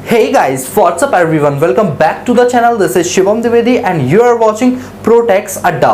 Hey guys, what's up everyone? Welcome back to the channel. This is Shivam Dwivedi and you are watching ProTax अड्डा।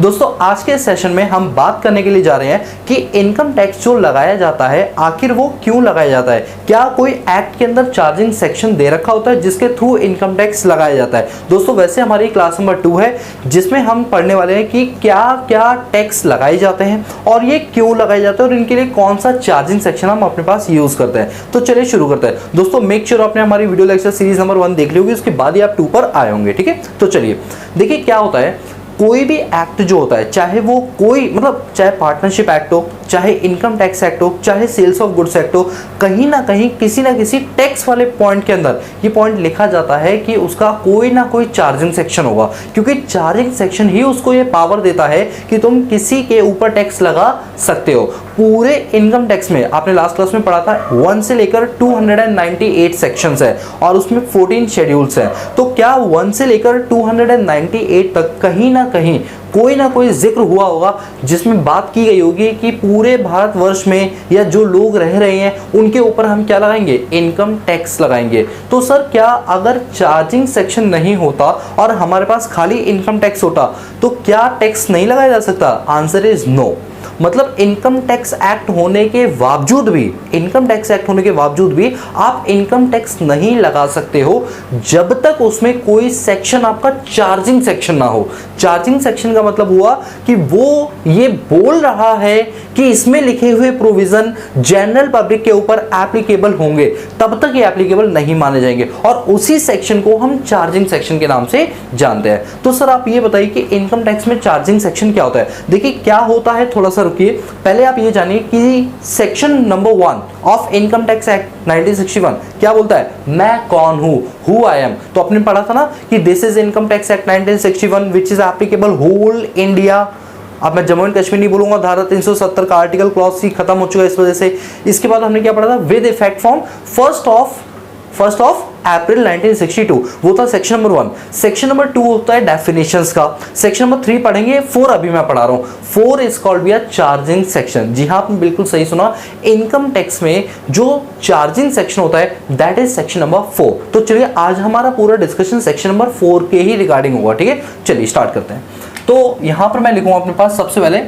दोस्तों आज के session में हम बात करने के लिए जा रहे हैं कि इनकम टैक्स जो लगाया जाता है आखिर वो क्यों लगाया जाता है। क्या कोई एक्ट के अंदर चार्जिंग सेक्शन दे रखा होता है जिसके थ्रू इनकम टैक्स लगाया जाता है। दोस्तों वैसे हमारी क्लास नंबर 2 है जिसमें हम पढ़ने वाले हैं कि क्या क्या टैक्स लगाए जाते हैं और ये क्यों लगाए जाते हैं और इनके लिए कौन सा चार्जिंग सेक्शन हम अपने पास यूज करते हैं। तो चलिए शुरू करते हैं। दोस्तों मेक श्योर आपने हमारी वीडियो लेक्चर सीरीज नंबर 1 देख ली होगी, उसके बाद ही आप 2 पर आए होंगे। ठीक है, तो चलिए देखिए क्या होता है। कोई भी एक्ट जो होता है, चाहे वो कोई चाहे पार्टनरशिप एक्ट हो, चाहे इनकम टैक्स एक्ट हो, चाहे सेल्स ऑफ गुड्स एक्ट हो, कहीं ना कहीं किसी ना किसी टैक्स वाले पॉइंट के अंदर ये पॉइंट लिखा जाता है कि उसका कोई ना कोई चार्जिंग सेक्शन होगा, क्योंकि चार्जिंग सेक्शन ही उसको ये पावर देता है कि तुम किसी के ऊपर टैक्स लगा सकते हो। पूरे इनकम टैक्स में आपने लास्ट क्लास में पढ़ा था 1 से लेकर 298 सेक्शंस है और उसमें 14 शेड्यूल्स हैं। तो क्या 1 से लेकर 298 तक कहीं ना कहीं कोई ना कोई जिक्र हुआ होगा जिसमें बात की गई होगी कि पूरे भारतवर्ष में या जो लोग रह रहे हैं उनके ऊपर हम क्या लगाएंगे, इनकम टैक्स लगाएंगे। तो सर क्या अगर चार्जिंग सेक्शन नहीं होता और हमारे पास खाली इनकम टैक्स होता तो क्या टैक्स नहीं लगाया जा सकता? Answer is no. मतलब इनकम टैक्स एक्ट होने के बावजूद भी आप इनकम टैक्स नहीं लगा सकते हो जब तक उसमें कोई सेक्शन आपका चार्जिंग सेक्शन ना हो। चार्जिंग सेक्शन का मतलब हुआ कि वो ये बोल रहा है कि इसमें लिखे हुए प्रोविजन जनरल पब्लिक के ऊपर एप्लीकेबल होंगे, तब तक ये एप्लीकेबल नहीं माने जाएंगे और उसी सेक्शन को हम चार्जिंग सेक्शन के नाम से जानते हैं। तो सर आप ये बताइए कि इनकम टैक्स में चार्जिंग सेक्शन क्या होता है। देखिए क्या होता है, थोड़ा सा रुकिए, पहले आप ये जानिए कि section number 1 of income tax act 1961 क्या बोलता है, मैं कौन हूं, हु आई एम। तो आपने पढ़ा था ना कि this is income tax act 1961 which is applicable whole India. अब मैं जम्मू एंड कश्मीर नहीं बोलूंगा, धारा 370 का आर्टिकल क्लॉज सी खत्म हो चुका है इस वजह से। इसके बाद हमने क्या पढ़ा था, with effect from first of April 1962, वो था सेक्शन नंबर 1। सेक्शन नंबर 2 होता है डेफिनेशंस का। सेक्शन नंबर 3 पढ़ेंगे, 4 अभी मैं पढ़ा रहा हूं। 4 is called be a charging section. जी हाँ, आपने बिल्कुल सही सुना, इनकम टैक्स में जो चार्जिंग सेक्शन होता है दैट इज सेक्शन नंबर 4। तो चलिए आज हमारा पूरा डिस्कशन सेक्शन नंबर 4 के ही रिगार्डिंग होगा। ठीक है, चलिए स्टार्ट करते हैं। तो यहां पर मैं लिखूंगा अपने पास सबसे पहले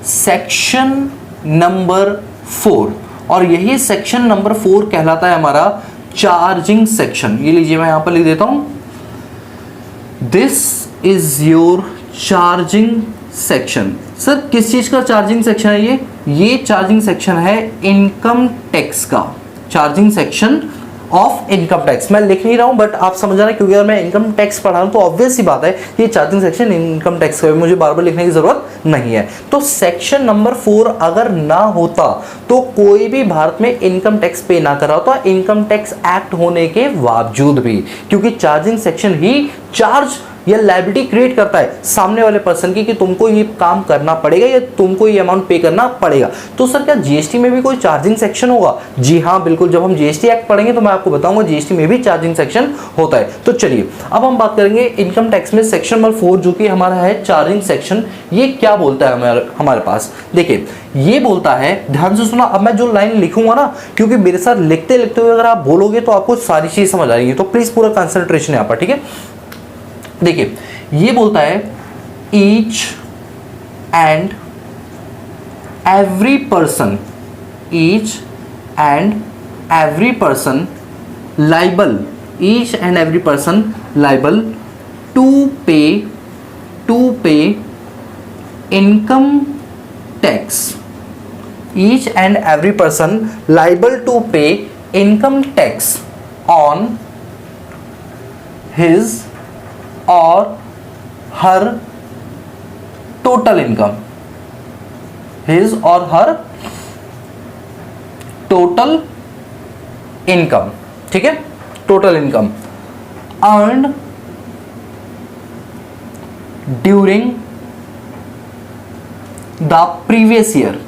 सेक्शन नंबर 4 और यही सेक्शन नंबर 4 कहलाता है हमारा चार्जिंग सेक्शन। ये लीजिए मैं यहां पर लिख देता हूं, this is your charging section. Sir किस चीज का चार्जिंग सेक्शन है ये चार्जिंग सेक्शन है इनकम टैक्स का, charging section of income tax. मैं लिख नहीं रहा हूं बट आप समझ रहे हैं, क्योंकि अगर मैं इनकम टैक्स पढ़ा रहा हूं तो ऑब्वियस सी बात है कि चार्जिंग सेक्शन इनकम टैक्स का, मुझे बार बार लिखने की जरूरत नहीं है। तो सेक्शन नंबर 4 अगर ना होता तो कोई भी भारत में इनकम टैक्स पे ना कर रहा होता, इनकम टैक्स एक्ट होने के बावजूद भी, क्योंकि चार्जिंग सेक्शन ही चार्ज या लायबिलिटी क्रिएट करता है सामने वाले पर्सन की कि तुमको ये काम करना पड़ेगा या तुमको ये अमाउंट पे करना पड़ेगा। तो सर क्या जीएसटी में भी कोई चार्जिंग सेक्शन होगा? जी हाँ बिल्कुल, जब हम जीएसटी एक्ट पढ़ेंगे तो मैं आपको बताऊंगा जीएसटी में भी चार्जिंग सेक्शन होता है। तो चलिए अब हम बात करेंगे इनकम टैक्स में सेक्शन नंबर 4 जो कि हमारा है चार्जिंग सेक्शन। ये क्या बोलता है हमारे पास, देखिए ये बोलता है, ध्यान से सुना। अब मैं जो लाइन लिखूंगा ना, क्योंकि मेरे साथ लिखते लिखते हुए अगर आप बोलोगे तो आपको सारी चीज समझ आएगी, तो प्लीज पूरा कंसंट्रेशन यहाँ पर। ठीक है, देखिए ये बोलता है each and every person liable to pay income tax, each and every person liable to pay income tax on his or her total income, his or her total income. ठीक है, total income earned during the previous year.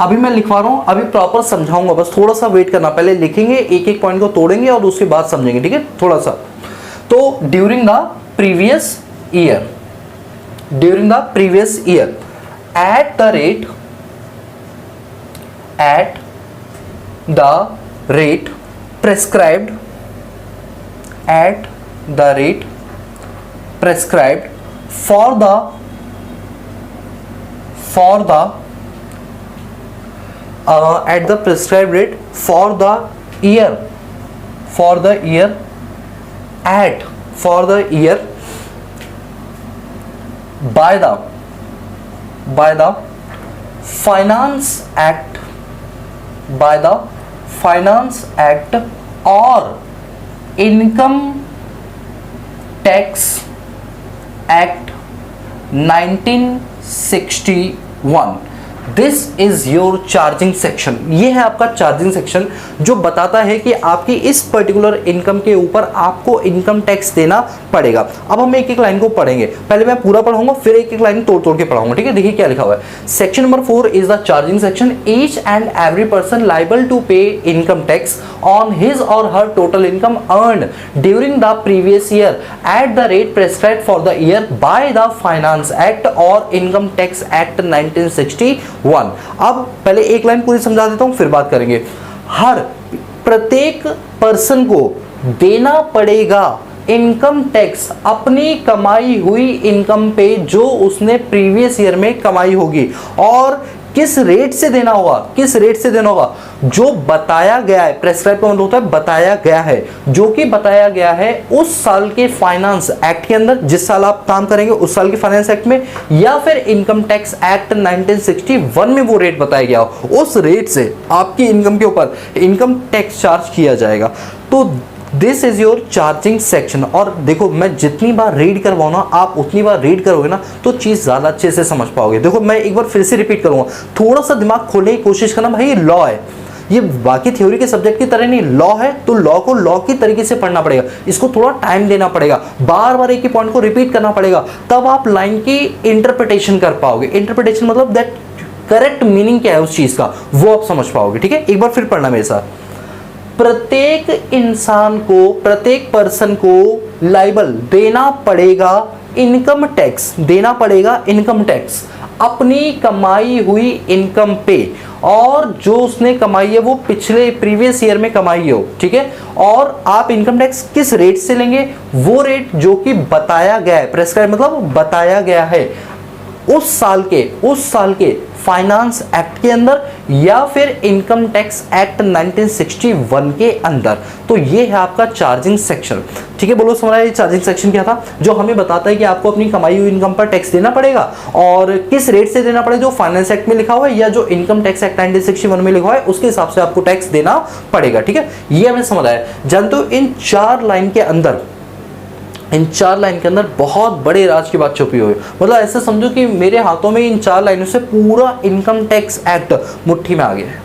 अभी मैं लिखवा रहा हूं, अभी proper समझाऊंगा, बस थोड़ा सा वेट करना, पहले लिखेंगे, एक एक पॉइंट को तोड़ेंगे और उसके बाद समझेंगे। ठीक है, थोड़ा सा। तो during the previous year at the rate prescribed at the rate prescribed for the at the prescribed rate for the year by the finance act or income tax act 1961. This is your charging section. ये है आपका charging section जो बताता है कि आपकी इस particular income के ऊपर आपको इनकम टैक्स देना पड़ेगा। अब हम एक एक लाइन को पढ़ेंगे, पहले मैं पूरा पढ़ाऊंगा फिर एक एक लाइन तोड़ तोड़ के पढ़ाऊंगा, ठीक है। देखिए क्या लिखा हुआ है। Section number 4 is the charging section. Each and every person liable to pay income tax on his or her total income earned during the previous year at the rate prescribed for the year by the finance act or income tax act 1961। अब पहले एक line पूरी समझा देता हूं फिर बात करेंगे। हर प्रत्येक पर्सन को देना पड़ेगा इनकम टैक्स अपनी कमाई हुई इनकम पे जो उसने प्रीवियस ईयर में कमाई होगी। और किस रेट से देना होगा, जो बताया गया है। प्रेस्क्राइब का मतलब होता है बताया गया है, जो कि बताया गया है उस साल के फाइनेंस एक्ट के अंदर, जिस साल आप काम करेंगे उस साल के फाइनेंस एक्ट में, या फिर इनकम टैक्स एक्ट 1961 में वो रेट बताया गया हो, उस रेट से आपकी इनकम के ऊपर इनकम टैक्स चार्ज किया जाएगा। तो this is your charging section. और देखो मैं जितनी बार रीड करवाऊँ ना, आप उतनी बार रीड करोगे ना तो चीज़ ज़्यादा अच्छे से समझ पाओगे। देखो मैं एक बार फिर से रिपीट करूँगा, थोड़ा सा दिमाग खोलने की कोशिश करना। भाई ये लॉ है, ये बाकी थ्योरी के सब्जेक्ट की तरह नहीं, लॉ है तो लॉ को लॉ की तरीके से पढ़ना पड़ेगा, इसको थोड़ा टाइम देना पड़ेगा, बार बार एक ही पॉइंट को रिपीट करना पड़ेगा, तब आप लाइन की इंटरप्रिटेशन कर पाओगे। इंटरप्रिटेशन मतलब दैट करेक्ट मीनिंग क्या है उस चीज़ का, वो आप समझ पाओगे, ठीक है। एक बार फिर पढ़ना मेरे साथ। प्रत्येक इंसान को, प्रत्येक पर्सन को लाइबल देना पड़ेगा इनकम टैक्स अपनी कमाई हुई इनकम पे, और जो उसने कमाई है वो पिछले प्रीवियस ईयर में कमाई हो, ठीक है। और आप इनकम टैक्स किस रेट से लेंगे, वो रेट जो कि बताया गया है, प्रेस्क्राइब मतलब बताया गया है उस साल के फाइनेंस एक्ट के अंदर या फिर इनकम टैक्स एक्ट 1961 के अंदर। तो ये है आपका चार्जिंग सेक्शन, ठीक है। बोलो समझ आया ये चार्जिंग सेक्शन क्या था, जो हमें बताता है कि आपको अपनी कमाई हुई इनकम पर टैक्स देना पड़ेगा और किस रेट से देना पड़ेगा, जो फाइनेंस एक्ट में लिखा हुआ है या जो इनकम टैक्स एक्ट 1961 में लिखा हुआ है उसके हिसाब से आपको टैक्स देना पड़ेगा, ठीक है। ये हमें समझ आया। जानते हो इन चार लाइन के अंदर बहुत बड़े राज की बात छुपी हुई है। मतलब ऐसे समझो कि मेरे हाथों में इन 4 लाइनों से पूरा इनकम टैक्स एक्ट मुट्ठी में आ गया है,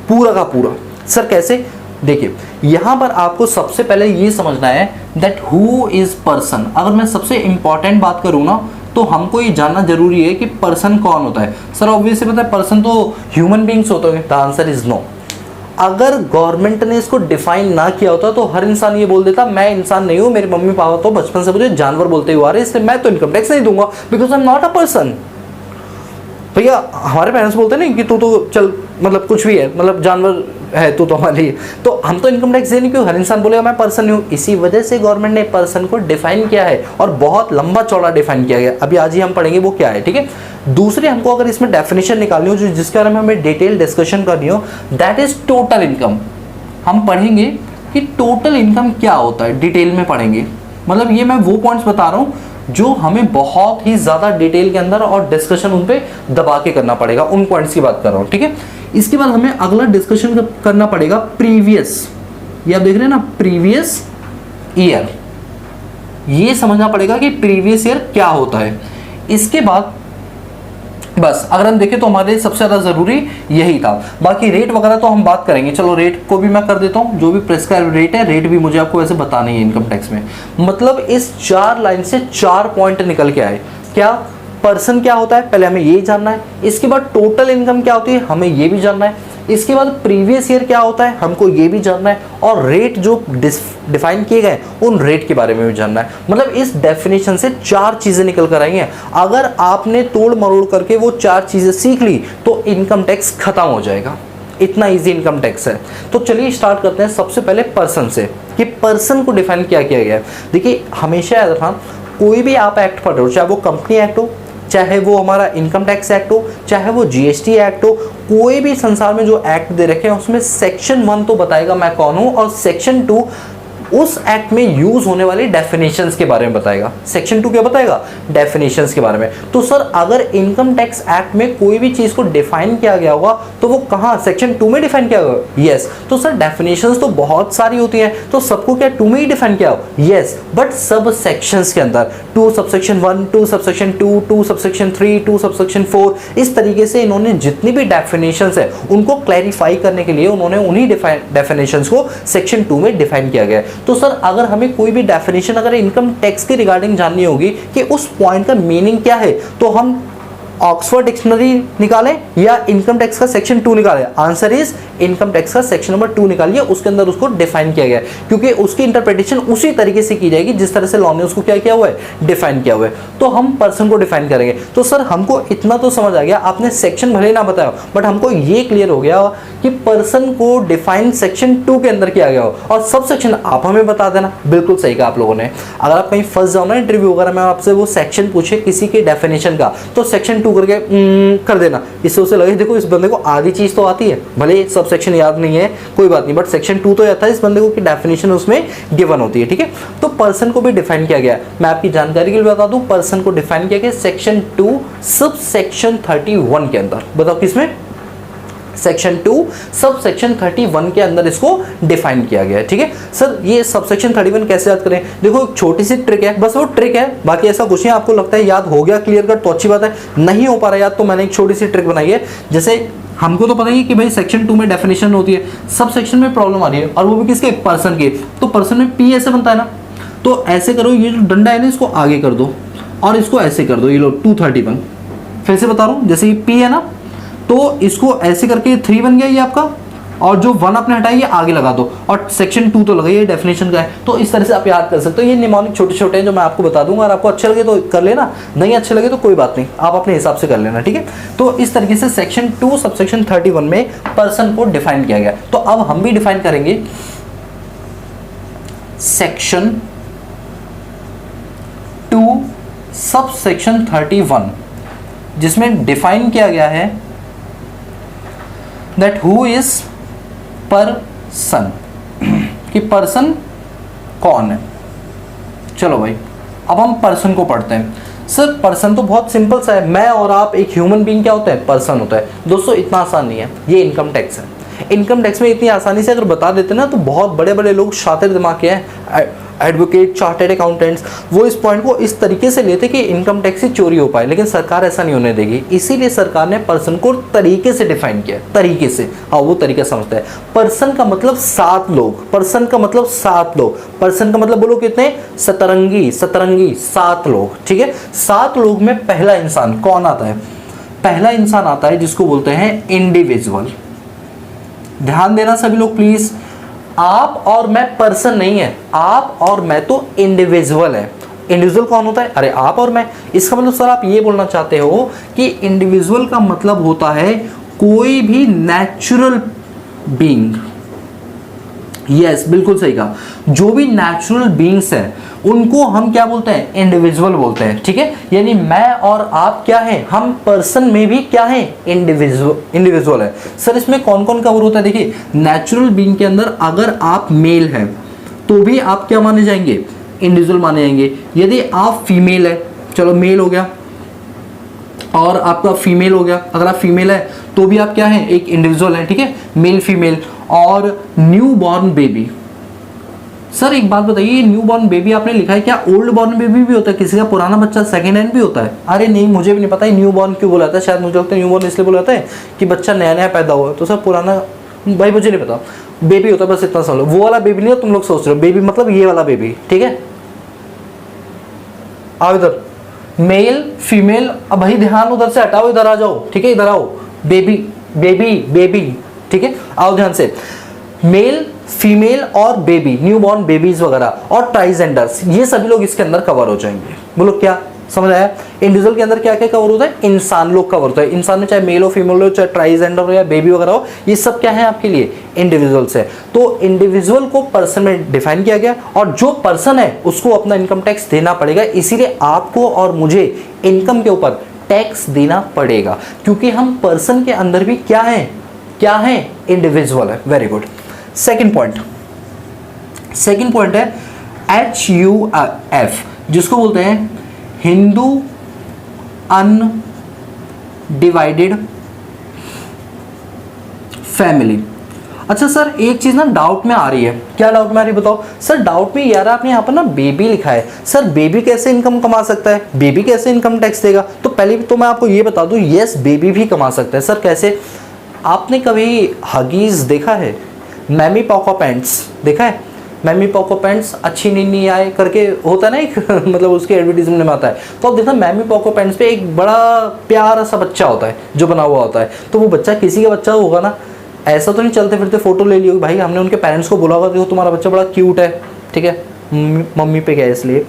पूरा का पूरा। सर कैसे? देखिए यहां पर आपको सबसे पहले ये समझना है दैट हु इज पर्सन। अगर मैं सबसे इंपॉर्टेंट बात करूं ना तो हमको ये जानना जरूरी है कि पर्सन कौन होता है। सर ऑब्वियसली पता है पर्सन तो ह्यूमन बींग्स होते हैं। The answer is no. अगर गवर्नमेंट ने इसको डिफाइन ना किया होता तो हर इंसान ये बोल देता मैं इंसान नहीं हूं, मेरे मम्मी पापा तो बचपन से मुझे जानवर बोलते हुए आ रहे हैं, इसलिए मैं तो इनकम टैक्स नहीं दूंगा because I am not a person. भैया हमारे पेरेंट्स बोलते नहीं कि तू तो चल मतलब कुछ भी है, मतलब जानवर है तू तो हमारे लिए, तो हम तो इनकम टैक्स देने क्यों, हर इंसान बोलेगा मैं पर्सन हूँ। इसी वजह से गवर्नमेंट ने पर्सन को डिफाइन किया है और बहुत लंबा चौड़ा डिफाइन किया गया। अभी आज ही हम पढ़ेंगे वो क्या है, ठीक है। दूसरे हमको अगर इसमें डेफिनेशन निकालनी हो जो जिसके बारे में हमें डिटेल डिस्कशन करनी हो, दैट इज टोटल इनकम। हम पढ़ेंगे कि टोटल इनकम क्या होता है, डिटेल में पढ़ेंगे। मतलब ये मैं वो पॉइंट्स बता रहा हूँ जो हमें बहुत ही ज़्यादा डिटेल के अंदर और डिस्कशन उन पे दबा के करना पड़ेगा, उन पॉइंट्स की बात कर रहा हूँ, ठीक है। इसके बाद हमें अगला डिस्कशन करना पड़ेगा प्रीवियस, ये आप देख रहे हैं ना प्रीवियस ईयर। ये समझना पड़ेगा कि प्रीवियस ईयर क्या होता है। इसके बाद बस अगर हम देखें तो हमारे लिए सबसे ज़्यादा ज़रूरी यही था। बाकी रेट वगैरह तो हम बात करेंगे, चलो रेट को भी मैं कर देता हूँ। जो भी प्रेस्क्राइब रेट है, रेट भी मुझे आपको वैसे बताना ही है इनकम टैक्स में। मतलब इस 4 लाइन से 4 पॉइंट निकल के आए। क्या पर्सन क्या होता है पहले हमें ये जानना है, इसके बाद टोटल इनकम क्या होती है हमें ये भी जानना है, इसके बाद प्रीवियस ईयर क्या होता है हमको ये भी जानना है, और रेट जो डिफाइन किए गए उन रेट के बारे में भी जानना है। मतलब इस डेफिनेशन से 4 चीजें निकल कर आई हैं। अगर आपने तोड़ मरोड़ करके वो 4 चीजें सीख ली तो इनकम टैक्स खत्म हो जाएगा। इतना इजी इनकम टैक्स है। तो चलिए स्टार्ट करते हैं सबसे पहले पर्सन से, कि पर्सन को डिफाइन क्या किया गया है। देखिए हमेशा याद रखना, कोई भी आप एक्ट पढ़ रहे हो, चाहे वो कंपनी एक्ट हो, चाहे वो हमारा इनकम टैक्स एक्ट हो, चाहे वो जीएसटी एक्ट हो, कोई भी संसार में जो एक्ट दे रखे हैं उसमें सेक्शन 1 तो बताएगा मैं कौन हूं, और सेक्शन 2 उस एक्ट में यूज होने वाली डेफिनेशंस के बारे में बताएगा। सेक्शन 2 क्या बताएगा? डेफिनेशंस के बारे में। तो सर अगर इनकम टैक्स एक्ट में कोई भी चीज को डिफाइन किया गया होगा तो वो कहां? सेक्शन 2 में डिफाइन किया होगा। यस। तो सर डेफिनेशंस तो बहुत सारी होती हैं, तो सबको क्या 2 में ही डिफाइन किया हो? यस। बट सब सेक्शंस के अंदर 2 सबसेक्शन 1, 2 सबसेक्शन 2, 2 सबसेक्शन 3, 2 सबसेक्शन 4, इस तरीके से इन्होंने जितनी भी डेफिनेशंस है उनको क्लैरिफाई करने के लिए उन्होंने उन्हीं डेफिनेशंस को सेक्शन 2 में डिफाइन किया गया है। तो सर अगर हमें कोई भी डेफिनेशन अगर इनकम टैक्स के रिगार्डिंग जाननी होगी कि उस पॉइंट का मीनिंग क्या है, तो हम ऑक्सफोर्ड डिक्शनरी निकालें या इनकम टैक्स का सेक्शन 2 निकालें? आंसर इज इनकम टैक्स का सेक्शन नंबर 2 निकालिए, उसके अंदर उसको डिफाइन किया गया है, क्योंकि उसकी इंटरप्रिटेशन उसी तरीके से की जाएगी जिस तरह से लॉ ने उसको क्या किया हुआ है? डिफाइन किया हुआ है। तो हम पर्सन को डिफाइन करेंगे। तो सर हमको इतना तो समझ आ गया, आपने सेक्शन भले ना बताया बट हमको ये क्लियर हो गया कि पर्सन को डिफाइन सेक्शन 2 के अंदर किया गया हो, और सब सेक्शन आप हमें बता देना। बिल्कुल सही कहा आप लोगों ने। अगर आप कहीं फंस जाओ ना इंटरव्यू वगैरह में, आपसे वो सेक्शन पूछे किसी के डेफिनेशन का, तो सेक्शन 2 करके कर देना। इससे उसे लगे देखो इस बंदे को आधी चीज तो आती है, भले सब सेक्शन याद नहीं है कोई बात नहीं, बट सेक्शन 2 तो आता है इस बंदे को कि डेफिनेशन उसमें गिवन होती है। ठीक है, तो पर्सन को भी डिफाइन किया गया है। मैं आपकी जानकारी के लिए बता दूं, पर्सन को डिफाइन किया गया सेक्शन 2 सब सेक्शन 31 के अंदर। बताओ किसमें? सेक्शन 2 सब सेक्शन 31 के अंदर इसको डिफाइन किया गया है। ठीक है सर, ये सब सेक्शन 31 कैसे याद करें? देखो एक छोटी सी ट्रिक है, बस वो ट्रिक है, बाकी ऐसा कुछ नहीं। आपको लगता है याद हो गया क्लियर कट तो अच्छी बात है, नहीं हो पा रहा याद तो मैंने एक छोटी सी ट्रिक बनाई है। जैसे हमको तो पता ही है कि भाई सेक्शन 2 में डेफिनेशन होती है, सब सेक्शन में प्रॉब्लम आ रही है, और वो भी किसके? पर्सन के। तो पर्सन में पी ऐसे बनता है ना, तो ऐसे करो, ये जो डंडा है ना इसको आगे कर दो और इसको ऐसे कर दो, ये लो 231। फिर से बता रहा हूँ, जैसे ये पी है ना, तो इसको ऐसे करके 3 बन गया ये आपका, और जो 1 आपने हटाया ये आगे लगा दो, और सेक्शन 2 तो लगाइए, डेफिनेशन का है। तो इस तरह से आप याद कर सकते हो। ये निमोनिक छोटे छोटे हैं जो मैं आपको बता दूंगा, और आपको अच्छे लगे तो कर लेना, नहीं अच्छे लगे तो कोई बात नहीं, आप अपने हिसाब से कर लेना। ठीक है, तो इस तरीके से सेक्शन 2 सबसेक्शन 31 में पर्सन को डिफाइन किया गया। तो अब हम भी डिफाइन करेंगे सेक्शन 2 सबसेक्शन 31, जिसमें डिफाइन किया गया है दैट हु इज पर्सन, कि पर्सन कौन है। चलो भाई अब हम पर्सन को पढ़ते हैं। सर पर्सन तो बहुत सिंपल सा है, मैं और आप एक ह्यूमन बीइंग क्या होता है? पर्सन होता है। दोस्तों इतना आसान नहीं है, ये इनकम टैक्स है। इनकम टैक्स में इतनी आसानी से अगर बता देते ना तो बहुत बड़े बड़े लोग शातिर दिमाग के हैं, एडवोकेट, चार्टर्ड अकाउंटेंट्स, वो इस पॉइंट को इस तरीके से लेते कि इनकम टैक्स ही चोरी हो पाए, लेकिन सरकार ऐसा नहीं होने देगी। इसीलिए सरकार ने पर्सन को तरीके से डिफाइन किया, तरीके से। हाँ वो तरीका समझता है। पर्सन का मतलब 7 लोग, पर्सन का मतलब 7 लोग, पर्सन का मतलब बोलो कितने? सतरंगी, सतरंगी 7 लोग। ठीक है, 7 लोग में पहला इंसान कौन आता है? पहला इंसान आता है जिसको बोलते हैं इंडिविजुअल। ध्यान देना सभी लोग प्लीज, आप और मैं पर्सन नहीं है, आप और मैं तो इंडिविजुअल है। इंडिविजुअल कौन होता है? अरे आप और मैं। इसका मतलब सर आप ये बोलना चाहते हो कि इंडिविजुअल का मतलब होता है कोई भी नेचुरल बीइंग। यस बिल्कुल सही कहा, जो भी नेचुरल बीइंग्स हैं उनको हम क्या बोलते हैं? इंडिविजुअल बोलते हैं। ठीक है, यानी मैं और आप क्या है? हम पर्सन में भी क्या है? इंडिविजुअल है। सर इसमें कौन कौन कवर होता है? देखिए नेचुरल बीइंग के अंदर अगर आप मेल हैं तो भी आप क्या माने जाएंगे? इंडिविजुअल माने जाएंगे। यदि आप फीमेल है, चलो मेल हो गया और आपका फीमेल हो गया, अगर आप फीमेल है तो भी आप क्या है? एक इंडिविजुअल है। ठीक है, मेल फीमेल। और न्यू बॉर्न बेबी, सर एक बात बताइए, न्यू बॉर्न बेबी आपने लिखा है, क्या ओल्ड बॉर्न बेबी भी होता है? किसी का पुराना बच्चा सेकेंड हैंड भी होता है? अरे नहीं, मुझे भी नहीं पता है न्यू बॉर्न क्यों बोला था। शायद मुझे लगता है न्यू बॉर्न इसलिए बोला था कि बच्चा नया नया पैदा हुआ, तो सर पुराना भाई मुझे नहीं पता, बेबी होता है, बस इतना समझ लो। वो वाला बेबी नहीं है तुम लोग सोच रहे हो, बेबी मतलब ये वाला बेबी। ठीक है, आओ इधर, मेल फीमेल। अब भाई ध्यान उधर से हटाओ, इधर आ जाओ। ठीक है, इधर आओ, बेबी बेबी बेबी। ठीक है, आओ ध्यान से, मेल फीमेल और बेबी, न्यू बॉर्न बेबीज वगैरह, और ट्राइजेंडर्स, ये सभी लोग इसके अंदर कवर हो जाएंगे। बोलो क्या? समझ आया? इंडिविजुअल के अंदर क्या क्या कवर होता है? इंसान लोग कवर होता है। इंसान में चाहे मेल हो, फीमेल हो, चाहे ट्राइजेंडर हो या बेबी वगैरह हो, ये सब क्या है आपके लिए? इंडिविजुअल्स है। तो इंडिविजुअल को पर्सन में डिफाइन किया गया और जो पर्सन है उसको अपना इनकम टैक्स देना पड़ेगा। इसीलिए आपको और मुझे इनकम के ऊपर टैक्स देना पड़ेगा, क्योंकि हम पर्सन के अंदर भी क्या है? क्या है? इंडिविजुअल है। Very good. सेकंड पॉइंट है HUF, जिसको बोलते हैं हिंदू अनडिवाइडेड फैमिली। अच्छा सर, एक चीज ना डाउट में आ रही है। क्या डाउट में आ रही है बताओ? सर डाउट में यार आपने यहाँ पर ना बेबी लिखा है। सर बेबी कैसे इनकम कमा सकता है? बेबी कैसे इनकम टैक्स देगा? तो पहले तो मैं आपको ये बता दूं, यस बेबी भी कमा सकता है। सर कैसे? आपने कभी हगीज देखा है? मैमी पॉको पैंट्स देखा है? मैमी पॉको पैंट्स अच्छी नींद आए करके होता है ना एक मतलब उसके एडवर्टीजमेंट में आता है। तो आप देखना मैमी पॉको पैंट्स पे एक बड़ा प्यारा सा बच्चा होता है जो बना हुआ होता है। तो वो बच्चा किसी का बच्चा होगा ना, ऐसा तो नहीं चलते फिरते फोटो ले लियो भाई, हमने उनके पेरेंट्स को बोला होगा देखो तुम्हारा बच्चा बड़ा क्यूट है, ठीक है, मम्मी पे गया इसलिए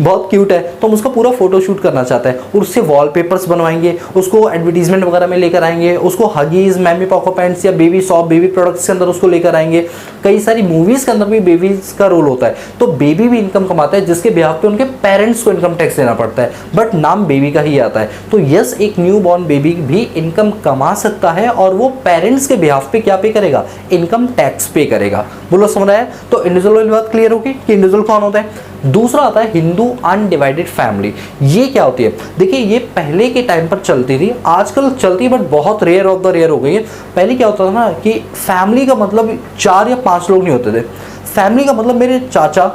बहुत क्यूट है, तो हम उसका पूरा फोटो शूट करना चाहते हैं और उससे वॉलपेपर्स बनवाएंगे, उसको एडवर्टीजमेंट वगैरह में लेकर आएंगे, उसको हगीज, मैमी पॉको पैंट्स या बेबी सॉफ्ट बेबी प्रोडक्ट्स के अंदर उसको लेकर आएंगे। कई सारी मूवीज के अंदर भी बेबीज का रोल होता है। तो बेबी भी इनकम कमाता है जिसके बिहाफ पे उनके पेरेंट्स को इनकम टैक्स देना पड़ता है, बट नाम बेबी का ही आता है। तो यस, एक न्यू बॉर्न बेबी भी इनकम कमा सकता है और वो पेरेंट्स के बिहाफ पे क्या पे करेगा? इनकम टैक्स पे करेगा। बोलो समझ आया? तो इंडिविजुअल वाली बात क्लियर होगी कि इंडिविजुअल कौन होता है। दूसरा आता है हिंदू अनडिवाइडेड फैमिली। ये क्या होती है? देखिए ये पहले के टाइम पर चलती थी, आजकल चलती है बट बहुत रेयर ऑफ द रेयर हो गई है। पहले क्या होता था ना कि फैमिली का मतलब 4 या 5 लोग नहीं होते थे। फैमिली का मतलब मेरे चाचा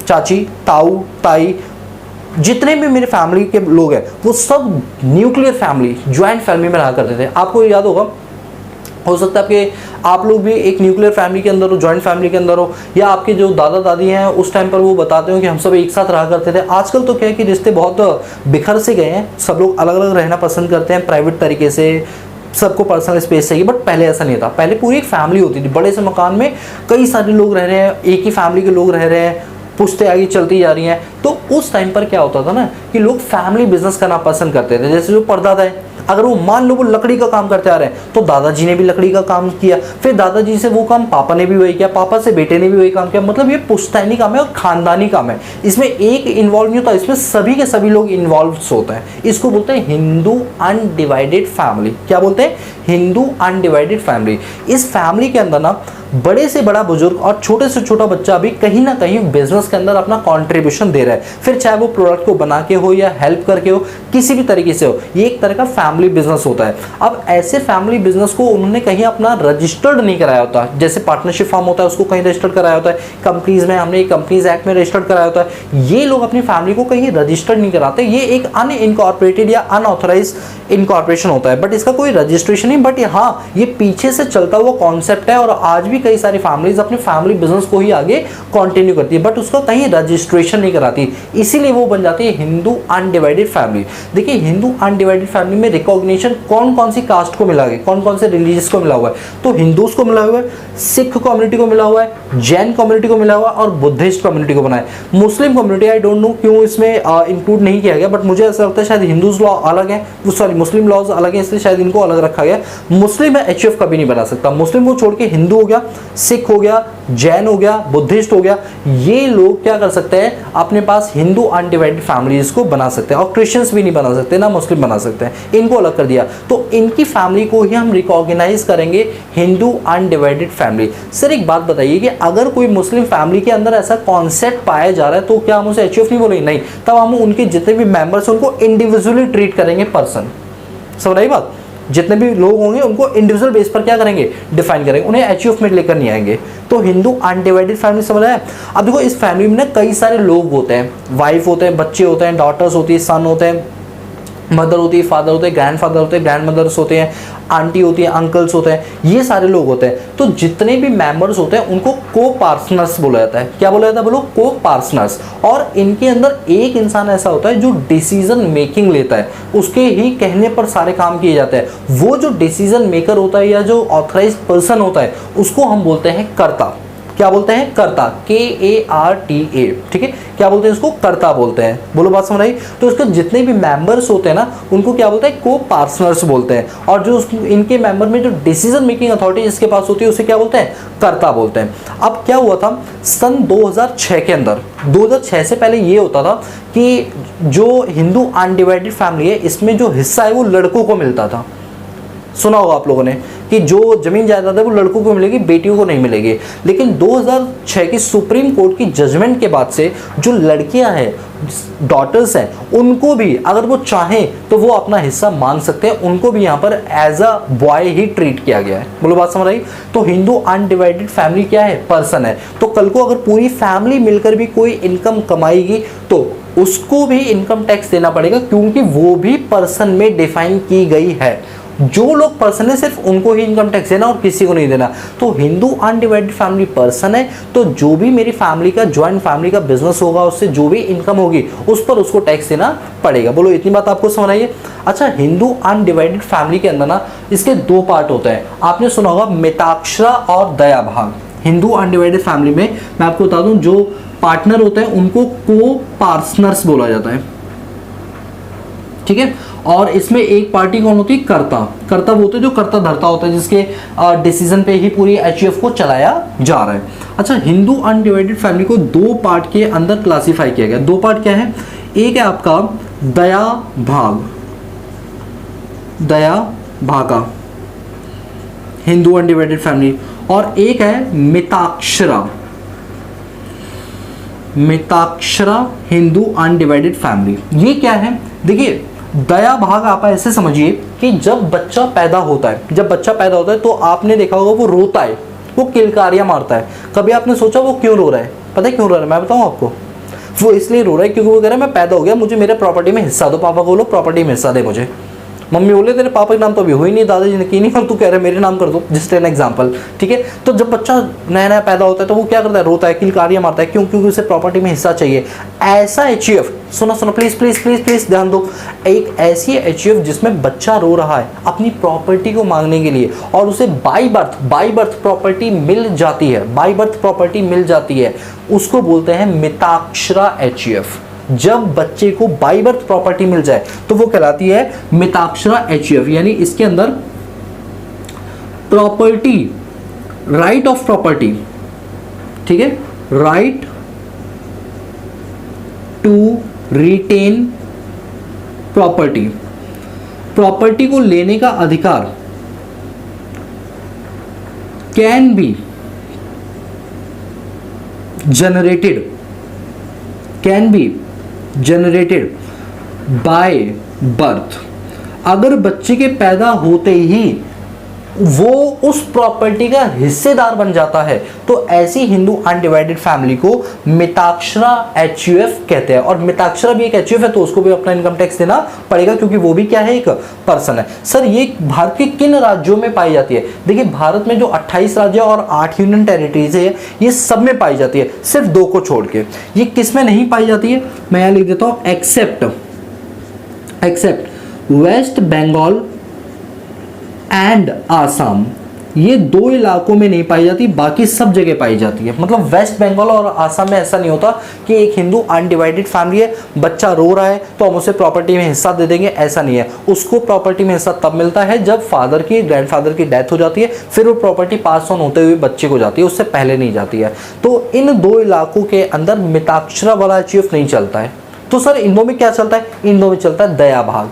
चाची, ताऊ ताई, जितने भी मेरे फैमिली के लोग हैं वो सब न्यूक्लियर फैमिली, ज्वाइंट फैमिली में रहा करते थे। आपको याद होगा, हो सकता है कि आप लोग भी एक न्यूक्लियर फैमिली के अंदर हो, जॉइंट फैमिली के अंदर हो, या आपके जो दादा दादी हैं उस टाइम पर वो बताते हो कि हम सब एक साथ रहा करते थे। आजकल तो क्या है कि रिश्ते बहुत बिखर से गए हैं, सब लोग अलग अलग रहना पसंद करते हैं, प्राइवेट तरीके से, सबको पर्सनल स्पेस चाहिए। बट पहले ऐसा नहीं था। पहले पूरी एक फैमिली होती थी, बड़े से मकान में कई सारे लोग रह रहे हैं, एक ही फैमिली के लोग रह रहे हैं, पुश्ते आगे चलती जा रही हैं। तो उस टाइम पर क्या होता था ना कि लोग फैमिली बिजनेस करना पसंद करते थे। जैसे जो परदादा है, अगर वो मान लो वो लकड़ी का काम करते आ रहे हैं तो दादाजी ने भी लकड़ी का काम किया, फिर दादाजी से वो काम पापा ने भी वही किया, पापा से बेटे ने भी वही काम किया। मतलब ये पुश्तैनी काम है और खानदानी काम है, इसमें एक इन्वॉल्व नहीं होता, इसमें सभी के सभी लोग इन्वॉल्व होते हैं। इसको बोलते हैं हिंदू अनडिवाइडेड फैमिली। क्या बोलते हैं? Hindu undivided family. इस फैमिली के अंदर ना बड़े से बड़ा बुजुर्ग और छोटे से छोटा बच्चा भी कहीं ना कहीं बिजनेस के अंदर अपना कंट्रीब्यूशन दे रहा है, फिर चाहे वो प्रोडक्ट को बना के हो या हेल्प करके हो, किसी भी तरीके से हो। ये एक तरह का फैमिली बिजनेस होता है। अब ऐसे फैमिली बिजनेस को उन्होंने कहीं अपना रजिस्टर्ड नहीं कराया होता, जैसे पार्टनरशिप फॉर्म होता है उसको कहीं रजिस्टर्ड कराया होता है, कंपनीज में हमने कंपनीज एक्ट में रजिस्टर्ड कराया होता है। ये लोग अपनी फैमिली को कहीं रजिस्टर्ड नहीं कराते, ये एक अनइनकॉर्पोरेटेड या अनऑथराइज इनकॉर्पोरेशन होता है, बट इसका कोई रजिस्ट्रेशन नहीं। बट हाँ, ये पीछे से चलता हुआ कॉन्सेप्ट है और आज भी कई सारी फैमिलीज अपने फैमिली बिजनेस को ही आगे कंटिन्यू करती है, बट उसका कहीं रजिस्ट्रेशन नहीं कराती, इसीलिए वो बन जाती है हिंदू अनडिवाइडेड फैमिली। देखिए हिंदू अनडिवाइडेड फैमिली में रिकॉग्निशन कौन कौन सी कास्ट को मिला है, कौन कौन से रिलीजियस को मिला हुआ है? तो हिंदूज को मिला हुआ है, सिख कम्युनिटी को मिला हुआ है, जैन कम्युनिटी को मिला हुआ है और बुद्धिस्ट कम्युनिटी को बनाया। Muslim community I don't know क्यों इसमें इंक्लूड नहीं किया गया, बट मुझे ऐसा लगता है शायद हिंदूज लॉ अलग है, सॉरी मुस्लिम लॉज अलग है, इसलिए शायद इनको अलग रखा गया। मुस्लिम है HUF कभी नहीं बना सकता। मुस्लिम को छोड़ के हिंदू हो गया, सिख हो गया, जैन हो गया, बुद्धिस्ट हो गया, ये लोग क्या कर सकते हैं? अपने पास हिंदू अनडिवाइडेड फैमिलीज को बना सकते हैं और क्रिश्चियंस भी नहीं बना सकते, ना मुस्लिम बना सकते हैं, इनको अलग कर दिया। तो इनकी फैमिली को ही हम रिकॉग्नाइज करेंगे हिंदू अनडिवाइडेड फैमिली। सर एक बात बताइए कि अगर कोई मुस्लिम फैमिली के अंदर ऐसा कॉन्सेप्ट पाया जा रहा है तो क्या हम उसे HUF नहीं बोलेंगे? नहीं, तब हम उनके जितने भी मेंबर्स उनको इंडिविजुअली ट्रीट करेंगे पर्सन। समझ रही बात? जितने भी लोग होंगे उनको इंडिविजुअल बेस पर क्या करेंगे? डिफाइन करेंगे, उन्हें HUF में लेकर नहीं आएंगे। तो हिंदू अनडिवाइडेड फैमिली समझ आया? अब देखो इस फैमिली में ना कई सारे लोग होते हैं, वाइफ होते हैं, बच्चे होते हैं, डॉटर्स होती है, सन होते हैं, मदर होती है, फादर होते हैं, ग्रैंडफादर होते हैं, ग्रैंड मदर्स होते हैं, आंटी होती है, अंकल्स होते हैं, ये सारे लोग होते हैं। तो जितने भी मेंबर्स होते हैं उनको को पार्टनर्स बोला जाता है। क्या बोला जाता है? बोलो को पार्टनर्स। और इनके अंदर एक इंसान ऐसा होता है जो डिसीजन मेकिंग लेता है, उसके ही कहने पर सारे काम किए जाते हैं। वो जो डिसीजन मेकर होता है या जो ऑथराइज पर्सन होता है उसको हम बोलते हैं कर्ता। क्या बोलते हैं, कर्ता, KARTA, ठीक है, क्या बोलते हैं इसको, कर्ता बोलते हैं। बोलो बात समझ आई। तो इसके जितने भी मेंबर्स होते हैं ना उनको क्या बोलते हैं, को पार्टनर्स बोलते हैं, और जो इनके मेंबर में जो डिसीजन मेकिंग अथॉरिटी जिसके पास होती है उसे क्या बोलते हैं, कर्ता बोलते हैं। अब क्या हुआ था सन 2006 के अंदर, 2006 से पहले ये होता था कि जो हिंदू अनडिवाइडेड फैमिली है इसमें जो हिस्सा है वो लड़कों को मिलता था। सुना होगा आप लोगों ने कि जो जमीन जायदाद है वो लड़कों को मिलेगी, बेटियों को नहीं मिलेगी। लेकिन 2006 की सुप्रीम कोर्ट की जजमेंट के बाद से जो लड़कियां हैं, डॉटर्स हैं, उनको भी अगर वो चाहें तो वो अपना हिस्सा मांग सकते हैं, उनको भी यहाँ पर एज अ बॉय ही ट्रीट किया गया है। बोलो बात समझ आई। तो हिंदू अनडिवाइडेड फैमिली क्या है, पर्सन है। तो कल को अगर पूरी फैमिली मिलकर भी कोई इनकम कमाएगी तो उसको भी इनकम टैक्स देना पड़ेगा, क्योंकि वो भी पर्सन में डिफाइन की गई है। जो लोग पर्सन है सिर्फ उनको ही इनकम टैक्स देना और किसी को नहीं देना। तो हिंदू अनडिवाइडेड फैमिली पर्सन है, तो जो भी मेरी फैमिली का, ज्वाइंट फैमिली का बिजनेस होगा उससे जो भी इनकम होगी उस पर उसको टैक्स देना पड़ेगा। बोलो इतनी बात आपको समझ आई है। अच्छा, हिंदू अनडिवाइडेड फैमिली के अंदर ना इसके दो पार्ट होते हैं। आपने सुना होगा मिताक्षरा और दया भाग। हिंदू अनडिवाइडेड फैमिली में मैं आपको बता दूं जो पार्टनर होते हैं उनको को पार्टनर्स बोला जाता है, ठीक है। और इसमें एक पार्टी कौन होती है, कर्ता। कर्ता वो होते हैं जो कर्ता धर्ता होता है, जिसके डिसीजन पे ही पूरी HUF को चलाया जा रहा है। अच्छा, हिंदू अनडिवाइडेड फैमिली को दो पार्ट के अंदर क्लासिफाई किया गया। दो पार्ट क्या है, एक है आपका दया भाग, दया भागा हिंदू अनडिवाइडेड फैमिली, और एक है मिताक्षरा, मिताक्षरा हिंदू अनडिवाइडेड फैमिली। ये क्या है, देखिए दया भाग आप ऐसे समझिए कि जब बच्चा पैदा होता है, जब बच्चा पैदा होता है तो आपने देखा होगा वो रोता है, वो किलकारियां मारता है। कभी आपने सोचा वो क्यों रो रहा है? पता है क्यों रो रहा है? मैं बताऊं आपको। वो इसलिए रो रहा है क्योंकि वो कह रहा है मैं पैदा हो गया, मुझे मेरे प्रॉपर्टी में हिस्सा दो। पापा को बोलो प्रॉपर्टी में हिस्सा दे मुझे। मम्मी बोले तेरे पापा के नाम तो अभी हुई नहीं, दादाजी ने की नहीं, और तू कह रहे मेरे नाम कर दो, जस्ट एन एग्जांपल, ठीक है। तो जब बच्चा नया नया पैदा होता है तो वो क्या करता है, रोता है, किलकारियां मारता है। क्यों? क्योंकि उसे प्रॉपर्टी में हिस्सा चाहिए। ऐसा HUF, सुनो सुनो प्लीज प्लीज प्लीज प्लीज ध्यान दो, एक ऐसी HUF जिसमें बच्चा रो रहा है अपनी प्रॉपर्टी को मांगने के लिए और उसे बाई बर्थ प्रॉपर्टी मिल जाती है, बाई बर्थ प्रॉपर्टी मिल जाती है, उसको बोलते हैं मिताक्षरा HUF। जब बच्चे को बाई बर्थ प्रॉपर्टी मिल जाए तो वो कहलाती है मिताक्षरा HUF। यानी इसके अंदर प्रॉपर्टी, राइट ऑफ प्रॉपर्टी, ठीक है, right to retain property, property को लेने का अधिकार can be generated by birth. अगर बच्चे के पैदा होते ही वो उस प्रॉपर्टी का हिस्सेदार बन जाता है तो ऐसी हिंदू अनडिवाइडेड फैमिली को मिताक्षरा HUF कहते हैं। और मिताक्षरा भी एक HUF है तो उसको भी अपना इनकम टैक्स देना पड़ेगा, क्योंकि वो भी क्या है, एक पर्सन है। सर ये भारत के किन राज्यों में पाई जाती है? देखिए भारत में जो 28 राज्य और 8 यूनियन टेरिटरीज है ये सब में पाई जाती है, सिर्फ 2 को छोड़ के। ये किस में नहीं पाई जाती है? मैं यहां लिख देता हूं, एक्सेप्ट वेस्ट बंगाल एंड आसाम। ये 2 इलाकों में नहीं पाई जाती, बाकी सब जगह पाई जाती है। मतलब वेस्ट बंगाल और आसाम में ऐसा नहीं होता कि एक हिंदू अनडिवाइडेड फैमिली है, बच्चा रो रहा है तो हम उसे प्रॉपर्टी में हिस्सा दे देंगे, ऐसा नहीं है। उसको प्रॉपर्टी में हिस्सा तब मिलता है जब फादर की, ग्रैंडफादर की डेथ हो जाती है, फिर वो प्रॉपर्टी पास ऑन होते हुए बच्चे को जाती है, उससे पहले नहीं जाती है। तो इन 2 इलाकों के अंदर मिताक्षरा वाला HUF नहीं चलता है। तो सर इन दो में क्या चलता है? इन दो में चलता है दया भाग।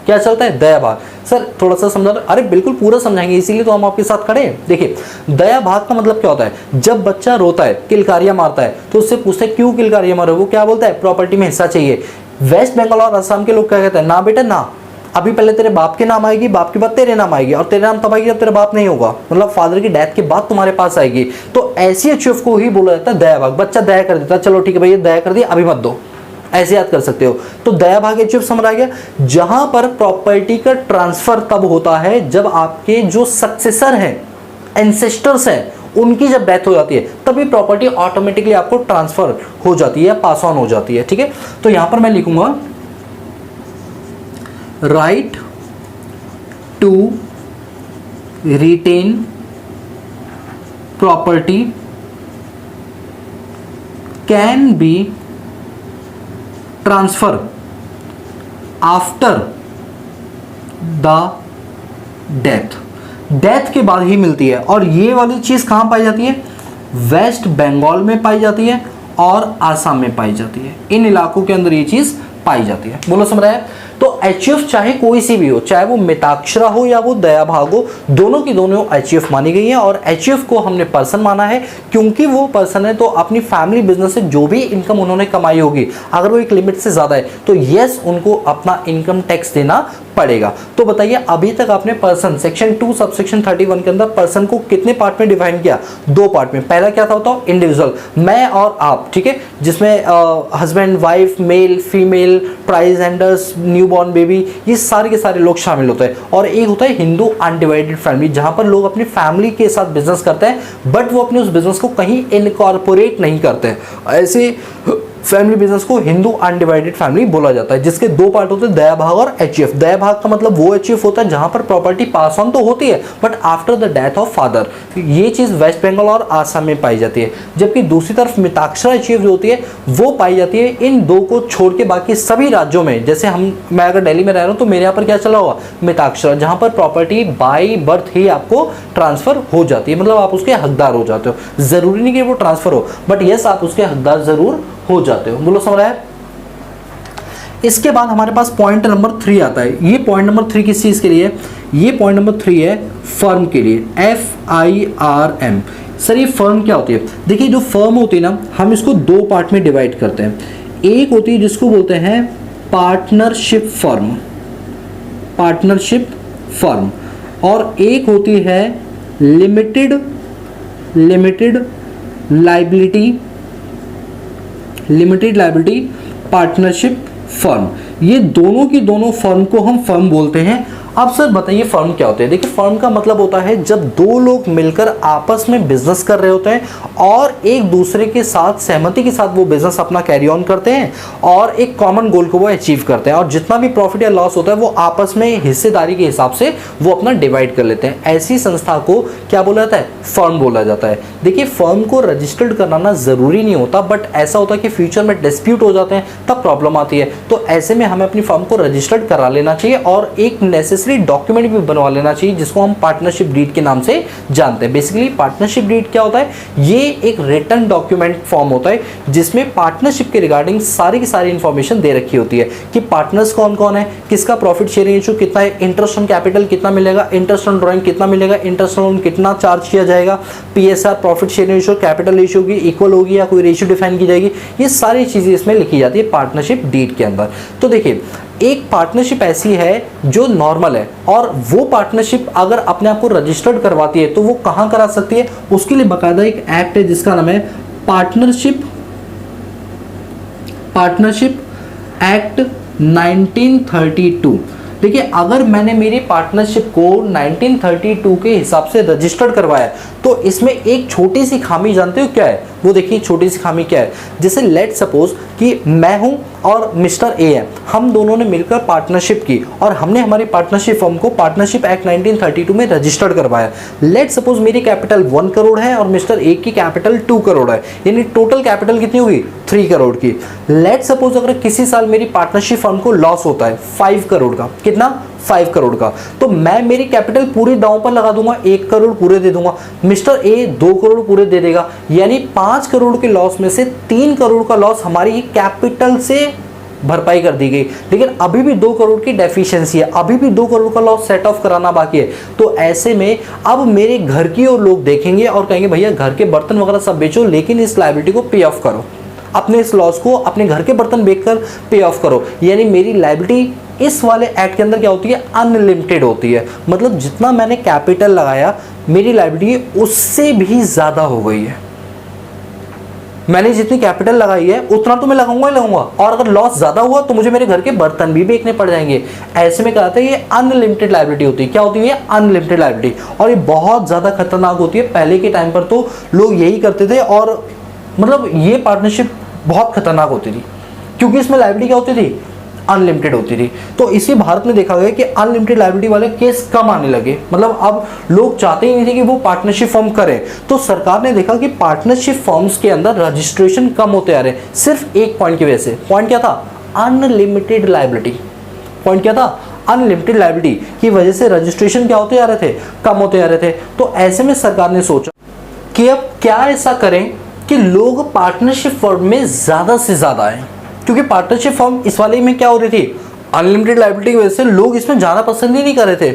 क्या चलता है? दया भाग। सर थोड़ा सा समझा दो। अरे बिल्कुल पूरा समझाएंगे, इसीलिए तो हम आपके साथ खड़े हैं। देखिए दया भाग का मतलब क्या होता है? जब बच्चा रोता है, किलकारियां मारता है, तो उससे पूछते हैं क्यों किलकारियां मार रहे हो? वो क्या बोलता है? प्रॉपर्टी में हिस्सा चाहिए। वेस्ट बंगाल और असम के लोग क्या कहते हैं? ना बेटा ना, अभी पहले तेरे बाप के नाम आएगी, बाप के बाद तेरे नाम आएगी, और तेरे नाम तब आएगी जब तेरा बाप नहीं होगा, मतलब फादर की डेथ के बाद तुम्हारे पास आएगी। तो ऐसी HUF को ही बोला जाता है दया भाग। बच्चा दया कर देता है, चलो ठीक है भैया दया कर दिया, अभी मत दो, ऐसे याद कर सकते हो। तो दया भाग HUF समझ आ गया। जहां पर प्रॉपर्टी का ट्रांसफर तब होता है जब आपके जो सक्सेसर हैं, एंसेस्टर्स हैं, उनकी जब डेथ हो जाती है तभी प्रॉपर्टी ऑटोमेटिकली आपको ट्रांसफर हो जाती है, पास ऑन हो जाती है, ठीक है। तो यहां पर मैं लिखूंगा right to retain property can be transfer after the death के बाद ही मिलती है। और ये वाली चीज़ कहाँ पाई जाती है? वेस्ट बंगाल में पाई जाती है और आसाम में पाई जाती है। इन इलाकों के अंदर ये चीज़ पाई जाती है। बोलो समझ रहा है? तो HUF चाहे कोई सी भी हो, चाहे वो मिताक्षरा हो या वो दया भाग हो, दोनों की दोनों HUF मानी गई है। और HUF को हमने पर्सन माना है क्योंकि वो पर्सन है तो अपनी फैमिली बिजनेस से जो भी इनकम उन्होंने कमाई होगी, अगर वो एक लिमिट से ज़्यादा है तो यस उनको अपना इनकम टैक्स देना पड़ेगा। तो बताइए अभी तक आपने पर्सन सेक्शन 2 सबसेक्शन 31 के अंदर पर्सन को कितने पार्ट में डिवाइड किया? 2 पार्ट में। पहला क्या था? बताओ, इंडिविजुअल, मैं और आप, ठीक है, जिसमें husband wife, male female, transgenders, newborn baby, ये सारे के सारे लोग शामिल होते हैं। और एक होता है हिंदू अनडिवाइडेड फैमिली, जहां पर लोग अपनी फैमिली के साथ बिजनेस करते हैं बट वो अपने उस बिजनेस को कहीं इनकॉर्पोरेट नहीं करते हैं। ऐसे फैमिली बिजनेस को हिंदू अनडिवाइडेड फैमिली बोला जाता है, जिसके 2 पार्ट होते हैं, दया भाग और HUF। दया भाग का मतलब वो HUF होता है जहां पर प्रॉपर्टी पास ऑन तो होती है but after the death of father. ये चीज वेस्ट बंगाल और आसाम में पाई जाती है। जबकि दूसरी तरफ मिताक्षरा HUF जो होती है वो पाई जाती है इन 2 को छोड़ के बाकी सभी राज्यों में। जैसे मैं अगर दिल्ली में रह रहा हूँ तो मेरे यहाँ पर क्या चला हुआ? मिताक्षरा, जहां पर प्रॉपर्टी बाई बर्थ ही आपको ट्रांसफर हो जाती है, मतलब आप उसके हकदार हो जाते हो। जरूरी नहीं कि वो ट्रांसफर हो बट यस आप उसके हकदार जरूर हो जाते हो। बोलो समझ रहा है? इसके बाद हमारे पास पॉइंट नंबर 3 आता है। ये पॉइंट नंबर 3 किस चीज के लिए? ये पॉइंट नंबर 3 है फर्म के लिए, FIRM। सर ये फर्म क्या होती है? देखिए जो फर्म होती है ना, हम इसको 2 पार्ट में डिवाइड करते हैं। एक होती है जिसको बोलते हैं पार्टनरशिप फर्म, पार्टनरशिप फर्म, और एक होती है लिमिटेड लायबिलिटी पार्टनरशिप फर्म। ये दोनों की दोनों फर्म को हम फर्म बोलते हैं। अब सर बताइए फर्म क्या होते हैं? देखिए फर्म का मतलब होता है जब 2 लोग मिलकर आपस में बिजनेस कर रहे होते हैं और एक दूसरे के साथ सहमति के साथ वो बिजनेस अपना कैरी ऑन करते हैं और एक कॉमन गोल को वो अचीव करते हैं, और जितना भी प्रॉफिट या लॉस होता है वो आपस में हिस्सेदारी के हिसाब से वो अपना डिवाइड कर लेते हैं। ऐसी संस्था को क्या बोला जाता है? फर्म बोला जाता है। देखिए फर्म को रजिस्टर्ड कराना जरूरी नहीं होता बट ऐसा होता है कि फ्यूचर में डिस्प्यूट हो जाते हैं तब प्रॉब्लम आती है, तो ऐसे में हमें अपनी फर्म को रजिस्टर्ड करा लेना चाहिए और एक नेसेसरी डॉक्यूमेंट भी बनवा लेना चाहिए जिसको हम पार्टनरशिप डीड के नाम से जानते हैं। बेसिकली पार्टनरशिप डीड क्या होता है? ये एक रिटन डॉक्यूमेंट फॉर्म होता है जिसमें पार्टनरशिप के रिगार्डिंग सारी की सारी इंफॉर्मेशन दे रखी होती है कि पार्टनर्स कौन कौन है, किसका प्रॉफिट शेयरिंग रेशियो कितना है, इंटरेस्ट ऑन कैपिटल कितना मिलेगा, इंटरेस्ट ऑन ड्रॉइंग कितना मिलेगा, इंटरेस्ट ऑन कितना चार्ज किया जाएगा, PSR profit sharing ratio capital ratio की इक्वल होगी या कोई रेशियो डिफाइन की जाएगी। ये सारी चीजें इसमें लिखी जाती है पार्टनरशिप डीड के अंदर। तो देखिए एक पार्टनरशिप ऐसी है जो नॉर्मल है और वो पार्टनरशिप अगर अपने आप को रजिस्टर्ड करवाती है तो वो कहाँ करा सकती है? उसके लिए बाकायदा एक एक्ट है जिसका नाम है पार्टनरशिप एक्ट 1932। देखिए अगर मैंने मेरी पार्टनरशिप को 1932 के हिसाब से रजिस्टर्ड करवाया तो इसमें एक छोटी सी खामी जानते हो क्या है? वो देखिए छोटी सी खामी क्या है। जैसे लेट सपोज कि मैं हूं और मिस्टर ए है, हम दोनों ने मिलकर पार्टनरशिप की और हमने हमारी पार्टनरशिप फर्म को पार्टनरशिप एक्ट 1932 में रजिस्टर्ड करवाया। लेट सपोज मेरी कैपिटल 1 करोड़ है और मिस्टर ए की कैपिटल 2 करोड़ है, यानी टोटल कैपिटल कितनी होगी? 3 करोड़ की। लेट सपोज अगर किसी साल मेरी पार्टनरशिप फर्म को लॉस होता है 5 करोड़ का, कितना? 5 करोड़ का, तो मैं मेरी कैपिटल पूरी दांव पर लगा दूंगा, 1 करोड़ पूरे दे दूंगा, मिस्टर ए 2 करोड़ पूरे दे देगा, यानी 5 करोड़ के लॉस में से 3 करोड़ का लॉस हमारी कैपिटल से भरपाई कर दी गई। लेकिन अभी भी 2 करोड़ की डेफिशिएंसी है, अभी भी 2 करोड़ का लॉस सेट ऑफ कराना बाकी है। तो ऐसे में अब मेरे घर की ओर लोग देखेंगे और कहेंगे भैया घर के बर्तन वगैरह सब बेचो लेकिन इस लायबिलिटी को पे ऑफ करो, अपने इस लॉस को अपने घर के बर्तन बेचकर पे ऑफ करो। यानी मेरी लायबिलिटी इस वाले एक्ट के अंदर क्या होती है? अनलिमिटेड होती है। मतलब जितना मैंने कैपिटल लगाया मेरी लायबिलिटी उससे भी ज्यादा हो गई है। मैंने जितनी कैपिटल लगाई है उतना तो मैं लगाऊंगा ही लगाऊंगा, और अगर लॉस ज्यादा हुआ तो मुझे मेरे घर के बर्तन भी बेचने पड़ जाएंगे। ऐसे में क्या होता है? ये अनलिमिटेड लायबिलिटी होती है। क्या होती है? अनलिमिटेड लायबिलिटी, और ये बहुत ज्यादा खतरनाक होती है। पहले के टाइम पर तो लोग यही करते थे और मतलब ये पार्टनरशिप बहुत खतरनाक होती थी क्योंकि इसमें लायबिलिटी क्या होती थी? अनलिमिटेड होती थी। तो इसी भारत में देखा गया कि अनलिमिटेड लायबिलिटी वाले केस कम आने लगे, मतलब अब लोग चाहते ही नहीं थे कि वो पार्टनरशिप फॉर्म करें। तो सरकार ने देखा कि पार्टनरशिप फॉर्म्स के अंदर रजिस्ट्रेशन कम होते आ रहे, सिर्फ एक पॉइंट की वजह से। पॉइंट क्या था? Unlimited liability. पॉइंट क्या था? अनलिमिटेड लायबिलिटी की वजह से रजिस्ट्रेशन क्या होते आ रहे थे? कम होते आ रहे थे। तो ऐसे में सरकार ने सोचा कि अब क्या ऐसा करें कि लोग पार्टनरशिप फॉर्म में ज़्यादा से ज़्यादा आए, क्योंकि पार्टनरशिप फॉर्म इस वाले में क्या हो रही थी, अनलिमिटेड लायबिलिटी की वजह से लोग इसमें जाना पसंद ही नहीं कर रहे थे,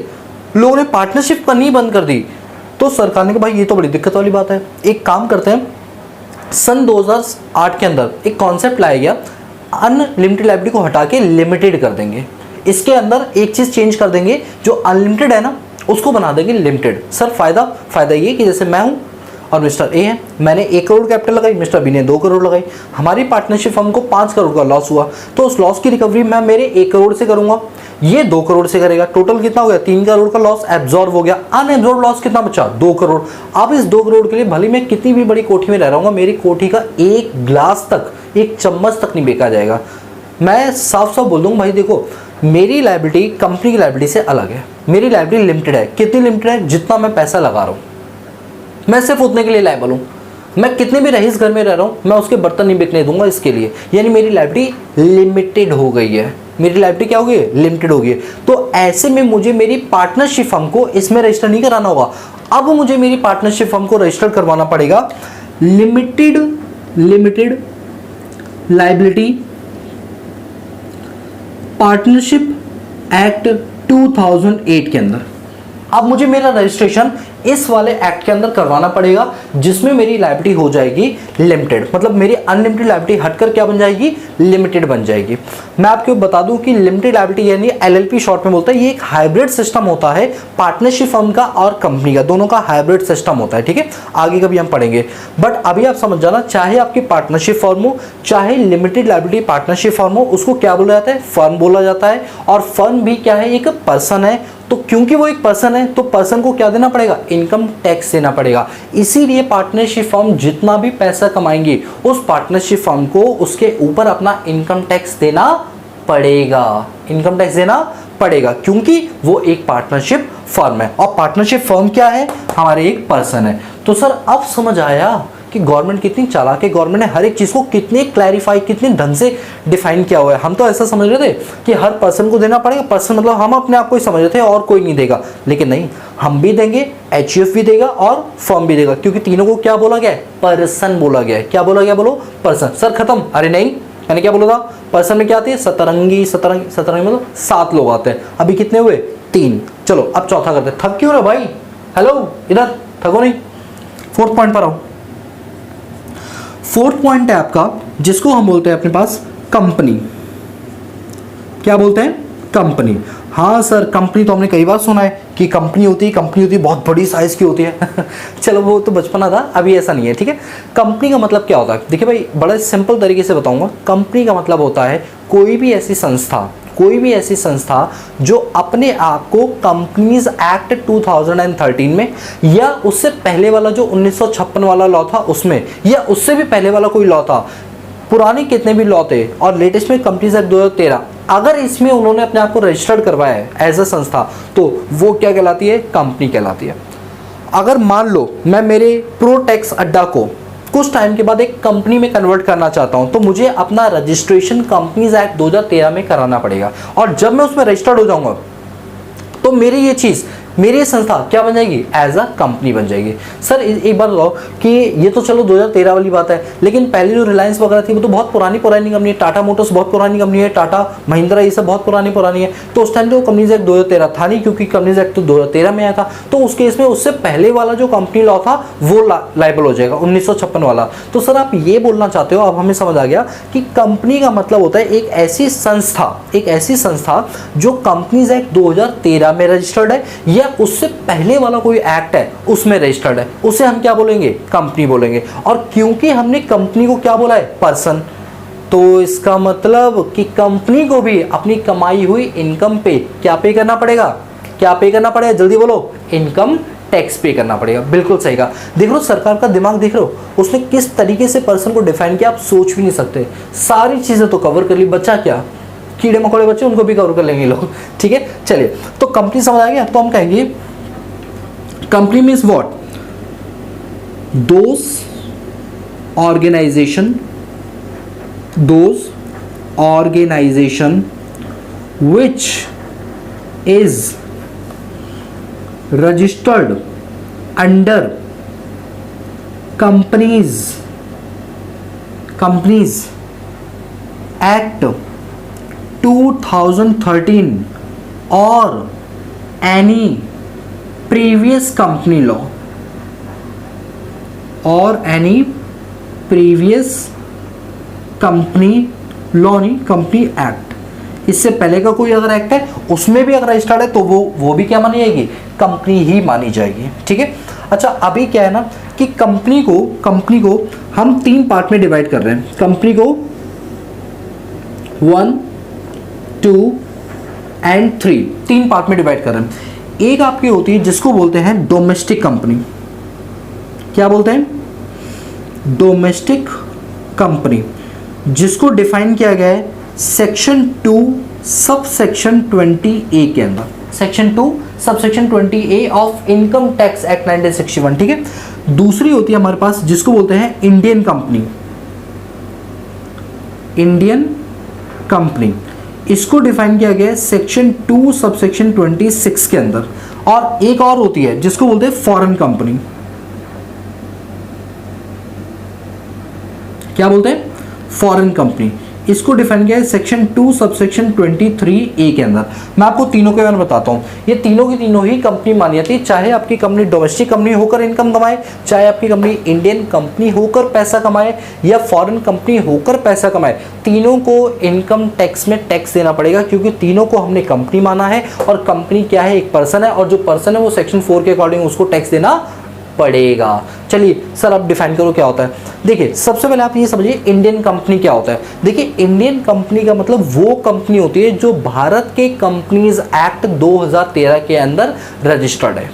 लोगों ने पार्टनरशिप करनी बंद कर दी। तो सरकार ने कहा भाई ये तो बड़ी दिक्कत वाली बात है, एक काम करते हैं, सन 2008 के अंदर एक कॉन्सेप्ट लाया गया, अनलिमिटेड लायबिलिटी को हटा के लिमिटेड कर देंगे। इसके अंदर एक चीज़ चेंज कर देंगे, जो अनलिमिटेड है ना उसको बना देंगे लिमिटेड। सर फ़ायदा ये कि जैसे मैं हूँ और मिस्टर ए है, मैंने 1 करोड़ कैपिटल लगाई, मिस्टर बी ने 2 करोड़ लगाई, हमारी पार्टनरशिप फर्म को 5 करोड़ का लॉस हुआ, तो उस लॉस की रिकवरी मैं मेरे 1 करोड़ से करूंगा, ये 2 करोड़ से करेगा, टोटल कितना हो गया? 3 करोड़ का लॉस एब्जॉर्ब हो गया। अनएब्जॉर्ब लॉस कितना बचा? 2 करोड़। अब इस 2 करोड़ के लिए भले मैं कितनी भी बड़ी कोठी में रह रहा हूँ, मेरी कोठी का एक ग्लास तक, एक चम्मच तक नहीं बेचा जाएगा। मैं साफ साफ बोल दूंगा भाई देखो, मेरी लायबिलिटी कंपनी की लायबिलिटी से अलग है, मेरी लायबिलिटी लिमिटेड है। कितनी लिमिटेड है? जितना मैं पैसा लगा रहा हूँ, मैं सिर्फ उतने के लिए लायबल हूँ। मैं कितने भी रईस घर में रह रहा हूँ, मैं उसके बर्तन नहीं बिकने दूंगा इसके लिए, यानी मेरी लायबिलिटी लिमिटेड हो गई है। मेरी लायबिलिटी क्या हो गई? लिमिटेड हो गई है। तो ऐसे में मुझे मेरी पार्टनरशिप फर्म को इसमें रजिस्टर नहीं कराना होगा, अब मुझे मेरी पार्टनरशिप फर्म को रजिस्टर करवाना पड़ेगा लिमिटेड लायबिलिटी पार्टनरशिप एक्ट 2008 के अंदर। अब मुझे मेरा रजिस्ट्रेशन इस वाले एक्ट के अंदर करवाना पड़ेगा, जिसमें मेरी लायबिलिटी हो जाएगी लिमिटेड, मतलब मेरी अनलिमिटेड लायबिलिटी हटकर क्या बन जाएगी? लिमिटेड बन जाएगी। मैं आपको बता दूं कि लिमिटेड लायबिलिटी यानी एलएलपी शॉर्ट में बोलते हैं, ये एक हाइब्रिड सिस्टम होता है, पार्टनरशिप फर्म का और कंपनी का, दोनों का हाइब्रिड सिस्टम होता है। ठीक है, आगे कभी हम पढ़ेंगे, बट अभी आप समझ जाना, चाहे आपकी पार्टनरशिप फर्म हो, चाहे लिमिटेड लायबिलिटी पार्टनरशिप फर्म हो, उसको क्या बोला जाता है? फर्म बोला जाता है। और फर्म भी क्या है? एक पर्सन है। तो क्योंकि वो एक पर्सन है, तो पर्सन को क्या देना पड़ेगा? इनकम टैक्स देना पड़ेगा। इसीलिए पार्टनरशिप फर्म जितना भी पैसा कमाएंगी, उस पार्टनरशिप फर्म को उसके ऊपर अपना इनकम टैक्स देना पड़ेगा। इनकम टैक्स देना पड़ेगा, क्योंकि वो एक पार्टनरशिप फर्म है, और पार्टनरशिप फर्म क्या है? हमारे एक पर्सन है। तो सर अब समझ आया कि गवर्नमेंट कितनी चालाक है, गवर्नमेंट ने हर एक चीज़ को कितने क्लैरिफाई, कितने ढंग से डिफाइन किया हुआ है। हम तो ऐसा समझ रहे थे कि हर पर्सन को देना पड़ेगा, पर्सन मतलब हम अपने आप को ही समझ रहे थे और कोई नहीं देगा, लेकिन नहीं, हम भी देंगे, एचयूएफ भी देगा और फर्म भी देगा, क्योंकि तीनों को क्या बोला गया है? पर्सन बोला गया है। क्या बोला गया? बोलो पर्सन। सर खत्म? अरे नहीं, मैंने क्या बोला था? पर्सन में क्या आती है? सतरंगी मतलब 7 लोग आते हैं, अभी कितने हुए? 3। चलो अब चौथा करते हैं। थक क्यों रहे भाई? हेलो, इधर थको नहीं। 4th पॉइंट पर आओ। 4th पॉइंट है आपका, जिसको हम बोलते हैं अपने पास कंपनी। क्या बोलते हैं? कंपनी। हाँ सर, कंपनी तो हमने कई बार सुना है कि कंपनी होती है, बहुत बड़ी साइज की होती है चलो वो तो बचपना था, अभी ऐसा नहीं है। ठीक है, कंपनी का मतलब क्या होता है? देखिए भाई, बड़ा सिंपल तरीके से बताऊंगा। कंपनी का मतलब होता है कोई भी ऐसी संस्था जो अपने आप को कंपनीज एक्ट 2013 में, या उससे पहले वाला जो 1956 वाला लॉ था उसमें, या उससे भी पहले वाला कोई लॉ था, पुराने कितने भी लॉ थे, और लेटेस्ट में कंपनीज एक्ट 2013, अगर इसमें उन्होंने अपने आप को रजिस्टर्ड करवाया है एज अ संस्था, तो वो क्या कहलाती है? कंपनी कहलाती है। अगर मान लो मैं मेरे प्रोटेक्स अड्डा को कुछ टाइम के बाद एक कंपनी में कन्वर्ट करना चाहता हूं, तो मुझे अपना रजिस्ट्रेशन कंपनीज एक्ट 2013 में कराना पड़ेगा, और जब मैं उसमें रजिस्टर्ड हो जाऊंगा तो मेरी ये चीज़, मेरी संस्था क्या बन जाएगी? एज अ कंपनी बन जाएगी। सर एक बार बताओ कि ये तो चलो 2013 वाली बात है, लेकिन पहले जो रिलायंस वगैरह थी वो तो बहुत पुरानी कंपनी है, टाटा मोटर्स बहुत पुरानी कंपनी है, टाटा महिंद्रा ये सब बहुत पुरानी है। तो उस टाइम तो कंपनीज एक्ट 2013 था नहीं, क्योंकि कंपनीज एक्ट तो 2013 में आया था। तो उस केस में उससे पहले वाला जो कंपनी लॉ था वो लायबल हो जाएगा, 1956 वाला। तो सर आप ये बोलना चाहते हो, अब हमें समझ आ गया कि कंपनी का मतलब होता है एक ऐसी संस्था जो कंपनीज एक्ट 2013 में रजिस्टर्ड है, या उससे पहले वाला कोई एक्ट है उसमें रजिस्टर्ड है, उसे हम क्या बोलेंगे? कंपनी बोलेंगे। और क्योंकि हमने कंपनी को क्या बोला है? पर्सन, तो इसका मतलब कि कंपनी को भी अपनी कमाई हुई इनकम पे क्या पे करना पड़ेगा? क्या पे करना पड़ेगा? जल्दी बोलो। इनकम टैक्स पे करना पड़ेगा। बिल्कुल सही कहा। देख लो सरकार का दिमाग, देख रहे हो उसने किस तरीके से पर्सन को डिफाइन किया, आप सोच भी नहीं सकते। सारी चीजें तो कवर कर ली, बचा क्या? कीड़े मकोड़े बच्चे उनको भी कवर कर लेंगे लोग, ठीक है। चलिए, तो कंपनी समझ आ गया। तो हम कहेंगे company means what, those organization which is registered under Companies Act 2013 or any previous company law नहीं, कंपनी एक्ट, इससे पहले का कोई अगर एक्ट है उसमें भी अगर रजिस्टर्ड है तो वो भी क्या मानी जाएगी, कंपनी ही मानी जाएगी, ठीक है। अच्छा, अभी क्या है ना कि कंपनी को हम 3 पार्ट में डिवाइड कर रहे हैं। कंपनी को 1, 2 एंड 3 पार्ट में डिवाइड कर रहे हैं। एक आपकी होती है जिसको बोलते हैं डोमेस्टिक कंपनी। क्या बोलते हैं, डोमेस्टिक कंपनी, जिसको डिफाइन किया गया है सेक्शन 2 सब सेक्शन 20A के अंदर, section 2 sub section 20A of income tax act 1961, ठीक है। दूसरी होती है हमारे पास जिसको बोलते हैं इंडियन कंपनी, इसको डिफाइन किया गया है सेक्शन 2 सब सेक्शन 26 के अंदर। और एक और होती है जिसको बोलते हैं फॉरेन कंपनी। क्या बोलते हैं, फॉरेन कंपनी, इसको डिफाइन किया है सेक्शन 2 सबसेक्शन 23A के अंदर। मैं आपको तीनों के बारे में बताता हूँ। ये तीनों की तीनों ही कंपनी मानी जाती है, चाहे आपकी कंपनी डोमेस्टिक कंपनी होकर इनकम कमाए, चाहे आपकी कंपनी इंडियन कंपनी होकर पैसा कमाए या फॉरेन कंपनी होकर पैसा कमाए, तीनों को इनकम टैक्स में टैक्स देना पड़ेगा, क्योंकि तीनों को हमने कंपनी माना है। और कंपनी क्या है, एक पर्सन है, और जो पर्सन है वो सेक्शन 4 के अकॉर्डिंग उसको टैक्स देना पड़ेगा। चलिए सर, आप डिफाइन करो क्या होता है। देखिए, सबसे पहले आप ये समझिए इंडियन कंपनी क्या होता है। देखिए, इंडियन कंपनी का मतलब वो कंपनी होती है जो भारत के कंपनीज एक्ट 2013 के अंदर रजिस्टर्ड है,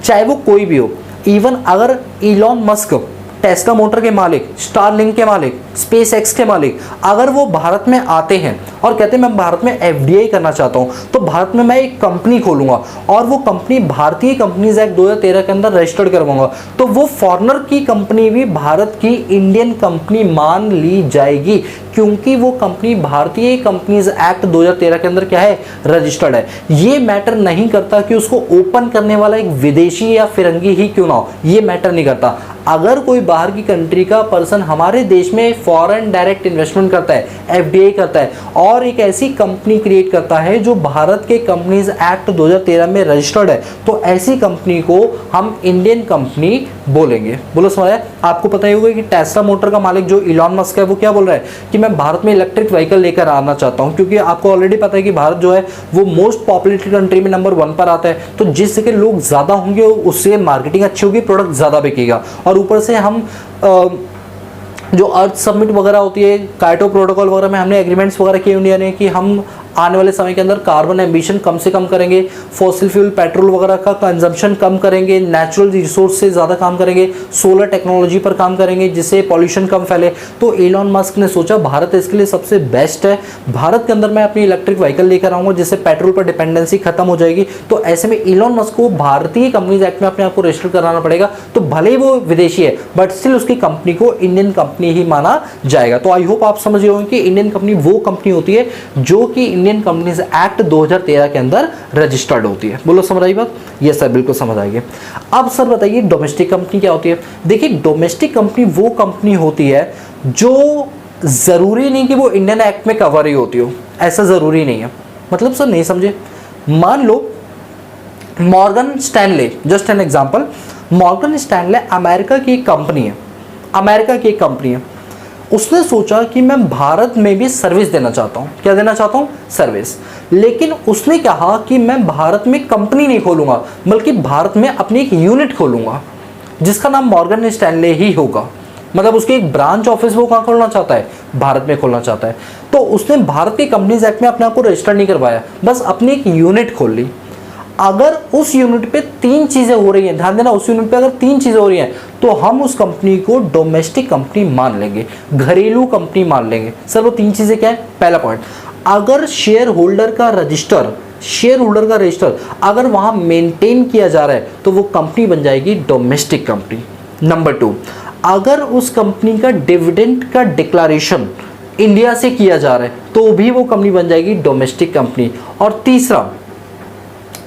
चाहे वो कोई भी हो। इवन अगर इलॉन मस्क टेस्ला मोटर के मालिक, स्टारलिंक के मालिक, स्पेस एक्स के मालिक, अगर वो भारत में आते हैं और कहते हैं मैं भारत में एफडीआई करना चाहता हूं, तो भारत में मैं एक कंपनी खोलूंगा और वो कंपनी भारतीय कंपनीज एक्ट 2013 के अंदर रजिस्टर्ड करवाऊंगा, तो वो फॉरेनर की कंपनी भी भारत की इंडियन कंपनी मान ली जाएगी, क्योंकि वो कंपनी भारतीय कंपनीज एक्ट 2013 के अंदर क्या है, रजिस्टर्ड है। ये मैटर नहीं करता कि उसको ओपन करने वाला एक विदेशी या फिरंगी ही क्यों ना हो, ये मैटर नहीं करता। अगर कोई बाहर की कंट्री का पर्सन हमारे देश में फॉरेन डायरेक्ट इन्वेस्टमेंट करता है, एफडीआई करता है और एक ऐसी कंपनी क्रिएट करता है जो भारत के कंपनीज एक्ट 2013 में रजिस्टर्ड है, तो ऐसी कंपनी को हम इंडियन कंपनी बोलेंगे। बोलो समझ। आपको पता ही होगा कि टेस्ला मोटर का मालिक जो इलॉन मस्क है वो क्या बोल रहा है कि मैं भारत में इलेक्ट्रिक व्हीकल लेकर आना चाहता हूं, क्योंकि आपको ऑलरेडी पता है कि भारत जो है वो मोस्ट पॉपुलेटेड कंट्री में नंबर 1 पर आता है। तो जिस जगह लोग ज्यादा होंगे उससे मार्केटिंग अच्छी होगी, प्रोडक्ट ज्यादा बिकेगा। और ऊपर से हम जो अर्थ समिट वगैरह होती है, काइटो प्रोटोकॉल वगैरह में हमने एग्रीमेंट्स वगैरह किए इंडिया ने कि हम आने वाले समय के अंदर कार्बन एमिशन कम से कम करेंगे, फॉसिल फ्यूल पेट्रोल वगैरह का कंजम्पशन कम करेंगे, नेचुरल रिसोर्स से ज़्यादा काम करेंगे, सोलर टेक्नोलॉजी पर काम करेंगे जिससे पॉल्यूशन कम फैले। तो एलॉन मस्क ने सोचा भारत इसके लिए सबसे बेस्ट है, भारत के अंदर मैं अपनी इलेक्ट्रिक व्हीकल लेकर आऊँगा जिससे पेट्रोल पर डिपेंडेंसी खत्म हो जाएगी। तो ऐसे में एलॉन मस्क को भारतीय कंपनीज एक्ट में अपने आप को रजिस्टर कराना पड़ेगा। तो भले ही वो विदेशी है बट स्टिल उसकी कंपनी को इंडियन कंपनी ही माना जाएगा। तो आई होप आप समझ रहे होंगे कि इंडियन कंपनी वो कंपनी होती है जो कि इंडियन कंपनीज एक्ट 2013 के अंदर रजिस्टर्ड होती है। बोलो समझ आई बात? यस सर, बिल्कुल समझ आएगी। अब सर बताइए डोमेस्टिक कंपनी क्या होती है। देखिए, डोमेस्टिक कंपनी वो कंपनी होती है जो जरूरी नहीं कि वो इंडियन एक्ट में कवर ही होती हो, ऐसा जरूरी नहीं है। मतलब सर नहीं समझे। मान लो Morgan Stanley, just an example, Morgan Stanley America की एक कंपनी है, अमेरिका की एक कंपनी है। उसने सोचा कि मैं भारत में भी सर्विस देना चाहता हूँ। क्या देना चाहता हूँ? सर्विस। लेकिन उसने कहा कि मैं भारत में कंपनी नहीं खोलूंगा बल्कि भारत में अपनी एक यूनिट खोलूंगा जिसका नाम मॉर्गन स्टैनले ही होगा। मतलब उसकी एक ब्रांच ऑफिस वो कहाँ खोलना चाहता है? भारत में खोलना चाहता है। तो उसने भारत के कंपनीज एक्ट में अपने आप को रजिस्टर नहीं करवाया, बस अपनी एक यूनिट खोल ली। अगर उस यूनिट पे 3 चीजें हो रही हैं, ध्यान देना, उस यूनिट पे अगर 3 चीजें हो रही हैं तो हम उस कंपनी को डोमेस्टिक कंपनी मान लेंगे, घरेलू कंपनी मान लेंगे। सर वो 3 चीजें क्या है? पहला पॉइंट, अगर शेयर होल्डर का रजिस्टर अगर वहां मेंटेन किया जा रहा है तो वो कंपनी बन जाएगी डोमेस्टिक कंपनी। नंबर 2, अगर उस कंपनी का डिविडेंड का डिक्लेरेशन इंडिया से किया जा रहा है तो भी वो कंपनी बन जाएगी डोमेस्टिक कंपनी। और तीसरा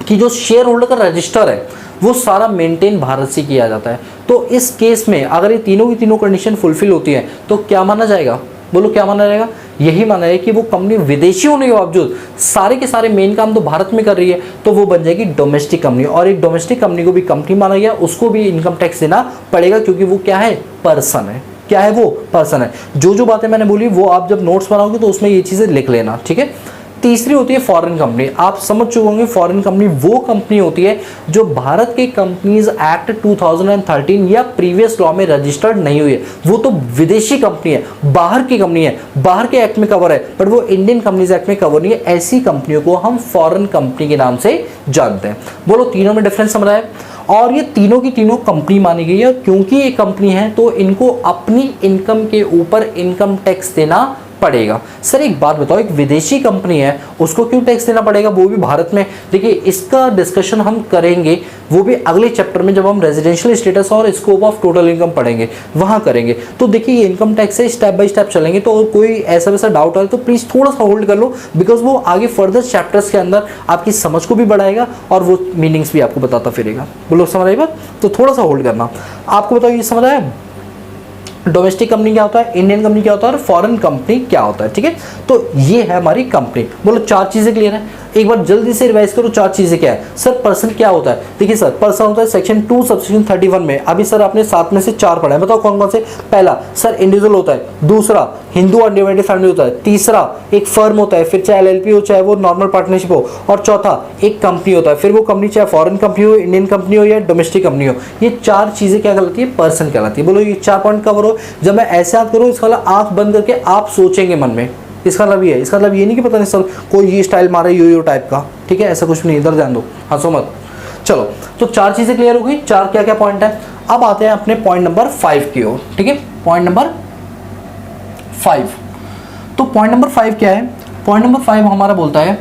कि जो शेयर होल्डर का रजिस्टर है वो सारा मेंटेन भारत से किया जाता है। तो इस केस में अगर ये तीनों की तीनों कंडीशन फुलफिल होती है तो क्या माना जाएगा? बोलो क्या माना जाएगा? यही माना जाएगा कि वो कंपनी विदेशी होने के बावजूद सारे के सारे मेन काम तो भारत में कर रही है, तो वो बन जाएगी डोमेस्टिक कंपनी। और एक डोमेस्टिक कंपनी को भी कंपनी माना गया, उसको भी इनकम टैक्स देना पड़ेगा क्योंकि वो क्या है? पर्सन है। क्या है वो? पर्सन है। जो बातें मैंने बोली वो आप जब नोट्स बनाओगे तो उसमें ये चीज़ें लिख लेना, ठीक है। तीसरी होती है फॉरेन कंपनी। आप समझ चुके होंगे फॉरेन कंपनी वो कंपनी होती है जो भारत के कंपनीज एक्ट 2013 या प्रीवियस लॉ में रजिस्टर्ड नहीं हुई है, वो तो विदेशी कंपनी है, बाहर की कंपनी है, बाहर के एक्ट में कवर है बट वो इंडियन कंपनीज एक्ट में कवर नहीं है। ऐसी कंपनियों को हम फॉरेन कंपनी के नाम से जानते हैं। बोलो तीनों में डिफरेंस समझ रहा है? और ये तीनों की तीनों कंपनी मानी गई है क्योंकि ये कंपनी है तो इनको अपनी इनकम के ऊपर इनकम टैक्स देना पड़ेगा। सर एक बात बताओ, एक विदेशी कंपनी है उसको क्यों टैक्स देना पड़ेगा, वो भी भारत में? देखिए इसका डिस्कशन हम करेंगे वो भी अगले चैप्टर में जब हम रेजिडेंशियल स्टेटस और स्कोप ऑफ टोटल इनकम पढ़ेंगे वहां करेंगे। तो देखिए ये इनकम टैक्स से स्टेप बाय स्टेप चलेंगे, तो कोई ऐसा वैसा डाउट है तो प्लीज थोड़ा सा होल्ड कर लो बिकॉज वो आगे फर्दर चैप्टर्स के अंदर आपकी समझ को भी बढ़ाएगा और वो मीनिंग्स भी आपको बताता फिरेगा। बोलो समझ आई बात? तो थोड़ा सा होल्ड करना। आपको बताओ ये समझ आया डोमेस्टिक कंपनी क्या होता है, इंडियन कंपनी क्या होता है और फॉरेन कंपनी क्या होता है, ठीक है। तो ये है हमारी कंपनी। बोलो 4 चीजें क्लियर है? एक बार जल्दी से रिवाइज करो 4 चीजें क्या है। सर पर्सन क्या होता है? देखिए सर पर्सन होता है सेक्शन 2 सबसेक्शन 31 में। अभी सर आपने 7 में से 4 पढ़ा है, बताओ कौन कौन से? पहला सर इंडिविजुअल होता है, दूसरा हिंदू अनडिवाइडेड फैमिली होता है, तीसरा एक फर्म होता है, फिर चाहे LLP हो चाहे वो नॉर्मल पार्टनरशिप हो, और चौथा एक कंपनी होता है। फिर वो कंपनी चाहे फॉरेन कंपनी हो, इंडियन कंपनी हो या डोमेस्टिक कंपनी हो, ये 4 चीजें क्या कहलाती है? पर्सन कहलाती है। बोलो ये 4 पॉइंट कवर हो। जब मैं ऐसे याद करूँ इसका आंख बंद करके आप सोचेंगे मन में, इसका मतलब ये है। इसका मतलब ये नहीं कि पता नहीं सर कोई ये स्टाइल मारे यो टाइप का, ठीक है, ऐसा कुछ नहीं, इधर ध्यान दो, हंसो मत। चलो तो 4 चीजें क्लियर हो गई। 4 क्या क्या पॉइंट है? अब आते हैं अपने पॉइंट नंबर 5 की ओर, ठीक है। पॉइंट नंबर 5, तो पॉइंट नंबर 5 क्या है? पॉइंट नंबर 5 हमारा बोलता है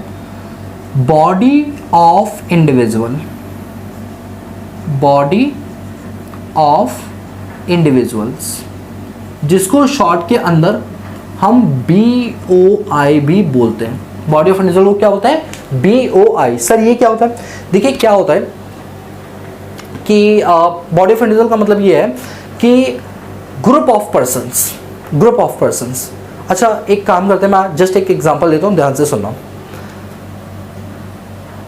body of individual, body of individuals, जिसको शॉर्ट के अंदर हम BOI भी बोलते हैं। बॉडी ऑफ इंडिविजुअल को क्या होता है? BOI। सर ये क्या होता है? देखिए क्या होता है कि बॉडी ऑफ इंडिविजुअल का मतलब ये है कि group of persons, group of persons. अच्छा एक काम करते हैं, मैं जस्ट एक एग्जांपल लेता हूँ, ध्यान से सुनना।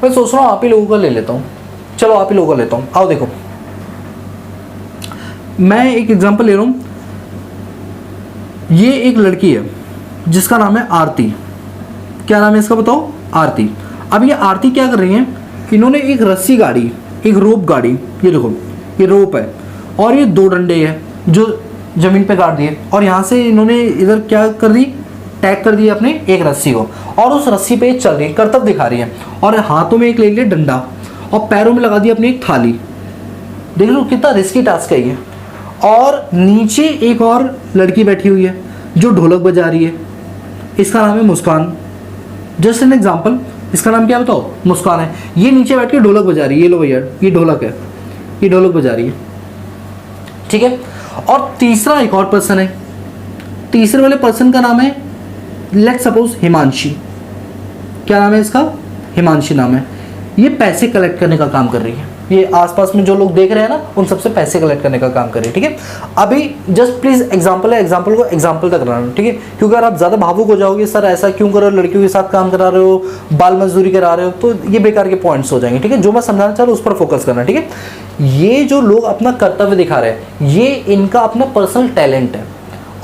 मैं सोच रहा हूँ आप ही लोगों का ले लेता हूँ, चलो आप ही लोगों का लेता हूँ। आओ देखो मैं एक एग्जांपल ले रहा हूँ। ये एक लड़की है जिसका नाम है आरती। क्या नाम है इसका बताओ? आरती। अब ये आरती क्या कर रही है? इन्होंने एक रस्सी गाड़ी, एक रोप गाड़ी, ये देखो ये रोप है और ये 2 डंडे हैं जो जमीन पे गाड़ दिए और यहाँ से इन्होंने इधर क्या कर दी? टैग कर दिया अपने एक रस्सी को और उस रस्सी पे चल रही है, करतब दिखा रही है और हाथों में एक ले लिया डंडा और पैरों में लगा दी अपनी एक थाली। देख लो कितना रिस्की टास्क है ये। और नीचे एक और लड़की बैठी हुई है जो ढोलक बजा रही है, इसका नाम है मुस्कान। जस्ट एन एग्जांपल, इसका नाम क्या बताओ? मुस्कान है। ये नीचे बैठ के ढोलक बजा रही है, ये लो भैया ये ढोलक है, ये ढोलक बजा रही है, ठीक है। और तीसरा एक और पर्सन है, तीसरे वाले पर्सन का नाम है लेट्स सपोज हिमांशी। क्या नाम है इसका? हिमांशी नाम है। ये पैसे कलेक्ट करने का काम कर रही है, ये आसपास में जो लोग देख रहे हैं ना उन सबसे पैसे कलेक्ट करने का काम कर रही है, ठीक है। अभी जस्ट प्लीज एग्जांपल है, एग्जांपल को एग्जांपल तक रहना, ठीक है, क्योंकि अगर आप ज्यादा भावुक हो जाओगे सर ऐसा क्यों कर रहे हो, लड़कियों के साथ काम करा रहे हो, बाल मजदूरी करा रहे हो, तो ये बेकार के पॉइंट्स हो जाएंगे, ठीक है। जो मैं समझाना चाह रहा हूँ उस पर फोकस करना, ठीक है। ये जो लोग अपना कर्तव्य दिखा रहे हैं ये इनका अपना पर्सनल टैलेंट है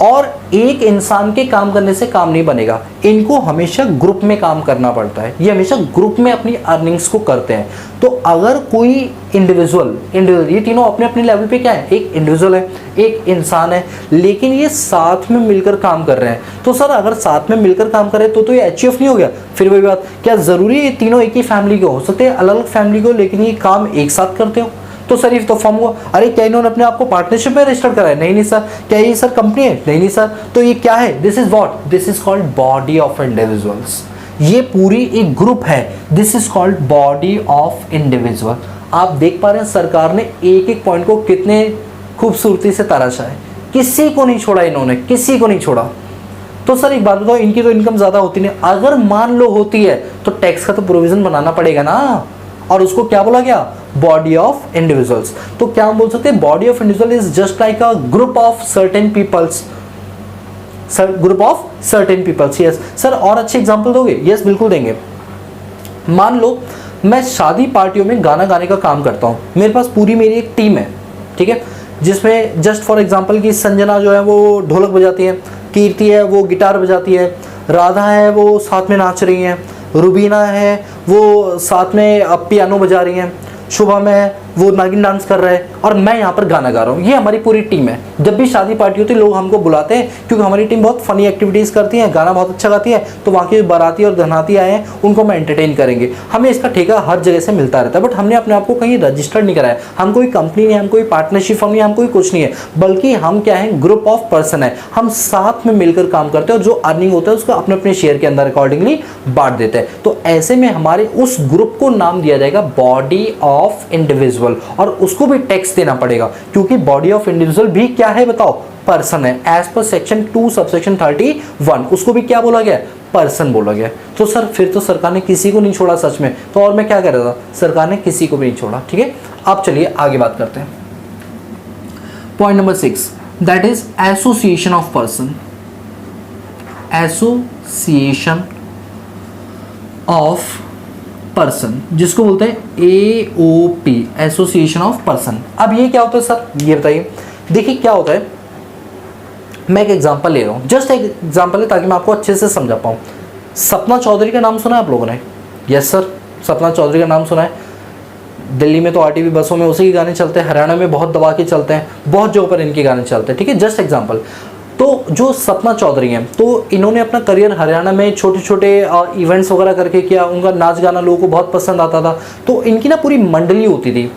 और एक इंसान के काम करने से काम नहीं बनेगा, इनको हमेशा ग्रुप में काम करना पड़ता है, ये हमेशा ग्रुप में अपनी अर्निंग्स को करते हैं। तो अगर कोई इंडिविजुअल, ये तीनों अपने अपने लेवल पे क्या है? एक इंडिविजुअल है, एक इंसान है, लेकिन ये साथ में मिलकर काम कर रहे हैं। तो सर अगर साथ में मिलकर काम कर रहे हैं तो ये HUF नहीं हो गया? फिर वही बात, क्या जरूरी है ये तीनों एक ही फैमिली के हो सकते हैं, अलग अलग फैमिली को, लेकिन ये काम एक साथ करते हो तो सर ये तो फॉर्म हुआ। अरे क्या इन्होंने अपने आप को पार्टनरशिप में रजिस्टर करा है? नहीं नहीं सर। क्या ये सर कंपनी है? नहीं नहीं सर। तो ये क्या है? This is what? This is called body of individuals. ये पूरी एक ग्रुप है, this is called body of individual. आप देख पा रहे हैं सरकार ने एक एक पॉइंट को कितने खूबसूरती से तराशा है, किसी को नहीं छोड़ा इन्होंने, किसी को नहीं छोड़ा। तो सर एक बात बताओ, इनकी तो इनकम ज़्यादा होती नहीं, अगर मान लो होती है तो टैक्स का तो प्रोविजन बनाना पड़ेगा ना, और उसको क्या बोला गया, बॉडी ऑफ इंडिविजुअल्स। तो क्या हम बोल सकते हैं, body of individual is just like a group of certain peoples, group of certain peoples. Yes sir, और अच्छे एग्जांपल दोगे? यस बिल्कुल देंगे। मान लो मैं शादी पार्टियों में गाना गाने का काम करता हूँ, मेरे पास पूरी मेरी एक टीम है, ठीक है, जिसमें जस्ट फॉर एग्जांपल की संजना जो है वो ढोलक बजाती है, कीर्ति है वो गिटार बजाती है, राधा है वो साथ में नाच रही हैं, रुबीना है वो साथ में पियानो बजा रही हैं, शुभम है वो नागिन डांस कर रहा है, और मैं यहाँ पर गाना गा रहा हूँ। ये हमारी पूरी टीम है। जब भी शादी पार्टी होती है लोग हमको बुलाते हैं, क्योंकि हमारी टीम बहुत फनी एक्टिविटीज़ करती है, गाना बहुत अच्छा गाती है, तो वहाँ के बाराती और धनाती आए हैं उनको मैं एंटरटेन करेंगे। हमें इसका ठेका हर जगह से मिलता रहता है, बट हमने अपने आप को कहीं रजिस्टर्ड नहीं कराया। हम कोई कंपनी नहीं है, हम कोई पार्टनरशिप फर्म नहीं है, हम कोई कुछ नहीं है, बल्कि हम क्या है, ग्रुप ऑफ पर्सन है। हम साथ में मिलकर काम करते हैं और जो अर्निंग होता है उसको अपने अपने शेयर के अंदर अकॉर्डिंगली बांट देते हैं। तो ऐसे में हमारे उस ग्रुप को नाम दिया जाएगा बॉडी ऑफ इंडिविजुअल, और उसको भी टैक्स देना पड़ेगा, क्योंकि बॉडी ऑफ इंडिविजुअल भी क्या है बताओ, पर्सन है। एज पर सेक्शन 2 सबसेक्शन 31 उसको भी क्या बोला गया, पर्सन बोला गया। तो सर फिर तो सरकार ने किसी को नहीं छोड़ा सच में, तो और मैं क्या कह रहा था, सरकार ने किसी को भी नहीं छोड़ा। ठीक है, अब चलिए आगे बात करते हैं। Point number 6, that is association of person. Association of person, जिसको बोलते हैं AOP, एसोसिएशन ऑफ पर्सन। अब ये क्या होता है सर, ये बताइए। देखिए क्या होता है, मैं एक एग्जांपल ले रहा हूँ, जस्ट एक एग्जांपल है ताकि मैं आपको अच्छे से समझा पाऊँ। सपना चौधरी का नाम सुना है आप लोगों ने? यस सर, सपना चौधरी का नाम सुना है। दिल्ली में तो RTV बसों में उसी के गाने चलते हैं, हरियाणा में बहुत दबा के चलते हैं, बहुत जगह पर इनके गाने चलते हैं। ठीक है, जस्ट एग्जांपल। तो जो सपना चौधरी हैं, तो इन्होंने अपना करियर हरियाणा में छोटे छोटे इवेंट्स वगैरह करके किया, उनका नाच गाना लोगों को बहुत पसंद आता था। तो इनकी ना पूरी मंडली होती थी,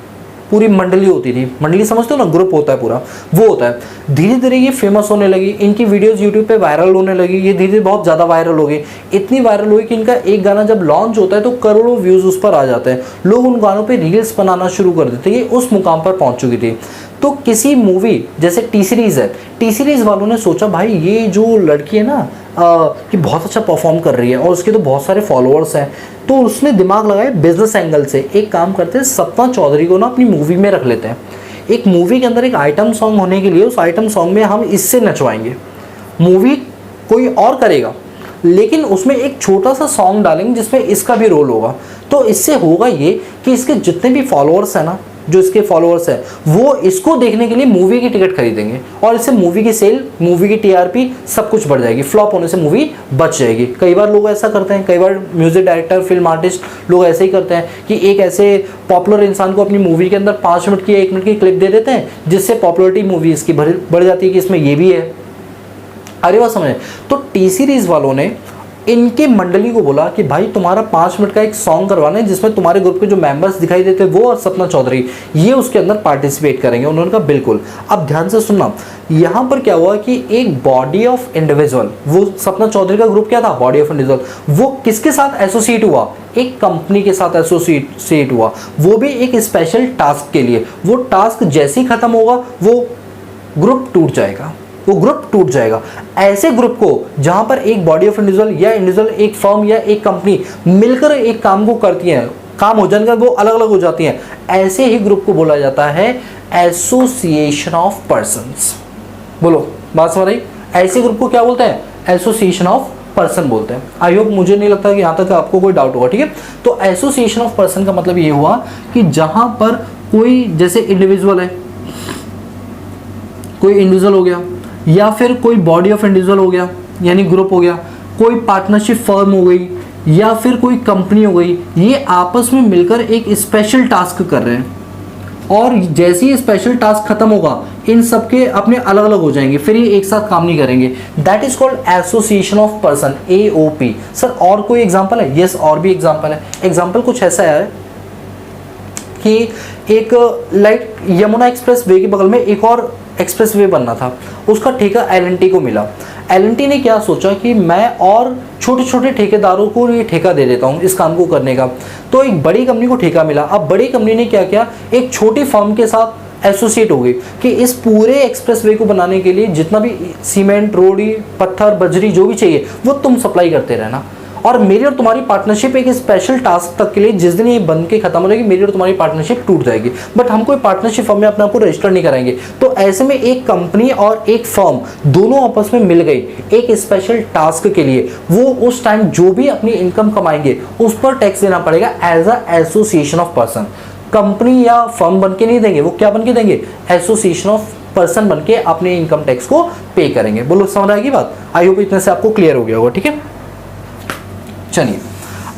पूरी मंडली होती थी। मंडली समझते हो ना, ग्रुप होता है पूरा, वो होता है। धीरे धीरे ये फेमस होने लगी, इनकी वीडियोस यूट्यूब पे वायरल होने लगी, ये धीरे धीरे बहुत ज़्यादा वायरल हो गई। इतनी वायरल हुई कि इनका एक गाना जब लॉन्च होता है तो करोड़ों व्यूज़ उस पर आ जाते हैं, लोग उन गानों पे रील्स बनाना शुरू कर देते हैं। ये उस मुकाम पर पहुंच चुकी थी। तो किसी मूवी जैसे टी सीरीज़ है, टी सीरीज़ वालों ने सोचा भाई ये जो लड़की है ना कि बहुत अच्छा परफॉर्म कर रही है और उसके तो बहुत सारे फॉलोअर्स हैं, तो उसने दिमाग लगाया बिजनेस एंगल से, एक काम करते हैं सपना चौधरी को ना अपनी मूवी में रख लेते हैं। एक मूवी के अंदर एक आइटम सॉन्ग होने के लिए उस आइटम सॉन्ग में हम इससे नचवाएंगे। मूवी कोई और करेगा लेकिन उसमें एक छोटा सा सॉन्ग डालेंगे जिसमें इसका भी रोल होगा। तो इससे होगा ये कि इसके जितने भी फॉलोअर्स हैं ना, जो इसके फॉलोअर्स हैं, वो इसको देखने के लिए मूवी की टिकट खरीदेंगे और इससे मूवी की सेल, मूवी की TRP सब कुछ बढ़ जाएगी। फ्लॉप होने से मूवी बच जाएगी। कई बार लोग ऐसा करते हैं, कई बार म्यूजिक डायरेक्टर, फिल्म आर्टिस्ट लोग ऐसे ही करते हैं कि एक ऐसे पॉपुलर इंसान को अपनी मूवी के अंदर 5 मिनट की या 1 मिनट की क्लिप दे देते हैं, जिससे पॉपुलरिटी मूवी इसकी बढ़ जाती है कि इसमें ये भी है। अरे वाह, समझे। तो टी सीरीज वालों ने इनके मंडली को बोला कि भाई तुम्हारा 5 मिनट का एक सॉन्ग करवाना है जिसमें तुम्हारे ग्रुप के जो मेंबर्स दिखाई देते हैं वो और सपना चौधरी ये उसके अंदर पार्टिसिपेट करेंगे। उन्होंने कहा बिल्कुल। अब ध्यान से सुनना, यहाँ पर क्या हुआ कि एक बॉडी ऑफ इंडिविजुअल, वो सपना चौधरी का ग्रुप क्या था, बॉडी ऑफ इंडिविजुअल, वो किसके साथ एसोसिएट हुआ, एक कंपनी के साथ एसोसिएट हुआ, वो भी एक स्पेशल टास्क के लिए। वो टास्क जैसे ही खत्म होगा वो ग्रुप टूट जाएगा, वो ग्रुप टूट जाएगा। ऐसे ग्रुप को जहां पर एक बॉडी ऑफ इंडिविजुअल या इंडिविजुअल, एक फर्म या एक कंपनी मिलकर एक काम को करती है, काम हो जाने का वो अलग अलग हो जाती हैं, ऐसे ही ग्रुप को बोला जाता है एसोसिएशन ऑफ पर्संस। बोलो बात समझ आई? ऐसे ग्रुप को क्या बोलते हैं, एसोसिएशन ऑफ पर्सन बोलते हैं। आई होप, मुझे नहीं लगता कि यहाँ तक आपको कोई डाउट होगा। ठीक है, तो एसोसिएशन ऑफ पर्सन का मतलब ये हुआ कि जहां पर कोई जैसे इंडिविजुअल है, कोई इंडिविजुअल हो गया या फिर कोई बॉडी ऑफ इंडिविजुअल हो गया यानी ग्रुप हो गया, कोई पार्टनरशिप फर्म हो गई या फिर कोई कंपनी हो गई, ये आपस में मिलकर एक स्पेशल टास्क कर रहे हैं और जैसे ही स्पेशल टास्क खत्म होगा इन सबके अपने अलग अलग हो जाएंगे, फिर ये एक साथ काम नहीं करेंगे। That is called association of person, AOP। Sir और कोई एग्जाम्पल है? यस, और भी एग्जाम्पल है। एग्जाम्पल कुछ ऐसा है कि एक लाइक यमुना एक्सप्रेस वे के बगल में एक और एक्सप्रेस वे बनना था, उसका ठेका L&T को मिला। L&T ने क्या सोचा कि मैं और छोटे छोटे ठेकेदारों को ये ठेका दे देता हूँ इस काम को करने का। तो एक बड़ी कंपनी को ठेका मिला। अब बड़ी कंपनी ने क्या किया, एक छोटी फर्म के साथ एसोसिएट हो गई कि इस पूरे एक्सप्रेसवे को बनाने के लिए जितना भी सीमेंट, रोड़ी, पत्थर, बजरी जो भी चाहिए वो तुम सप्लाई करते रहना, और मेरी और तुम्हारी पार्टनरशिप एक स्पेशल टास्क तक के लिए, जिस दिन ये बन के खत्म हो जाएगी मेरी और तुम्हारी पार्टनरशिप टूट जाएगी, बट हम कोई पार्टनरशिप फर्म में अपने आप को रजिस्टर नहीं कराएंगे। तो ऐसे में एक कंपनी और एक फर्म दोनों आपस में मिल गई एक स्पेशल टास्क के लिए। वो उस टाइम जो भी अपनी इनकम कमाएंगे उस पर टैक्स देना पड़ेगा as a association of person. Company या फर्म बन के नहीं देंगे, वो क्या बन के देंगे, एसोसिएशन ऑफ पर्सन बन के अपने इनकम टैक्स को पे करेंगे। बोलो समझ आएगी बात? आई होप इतने से आपको क्लियर हो गया होगा। ठीक है, चलिए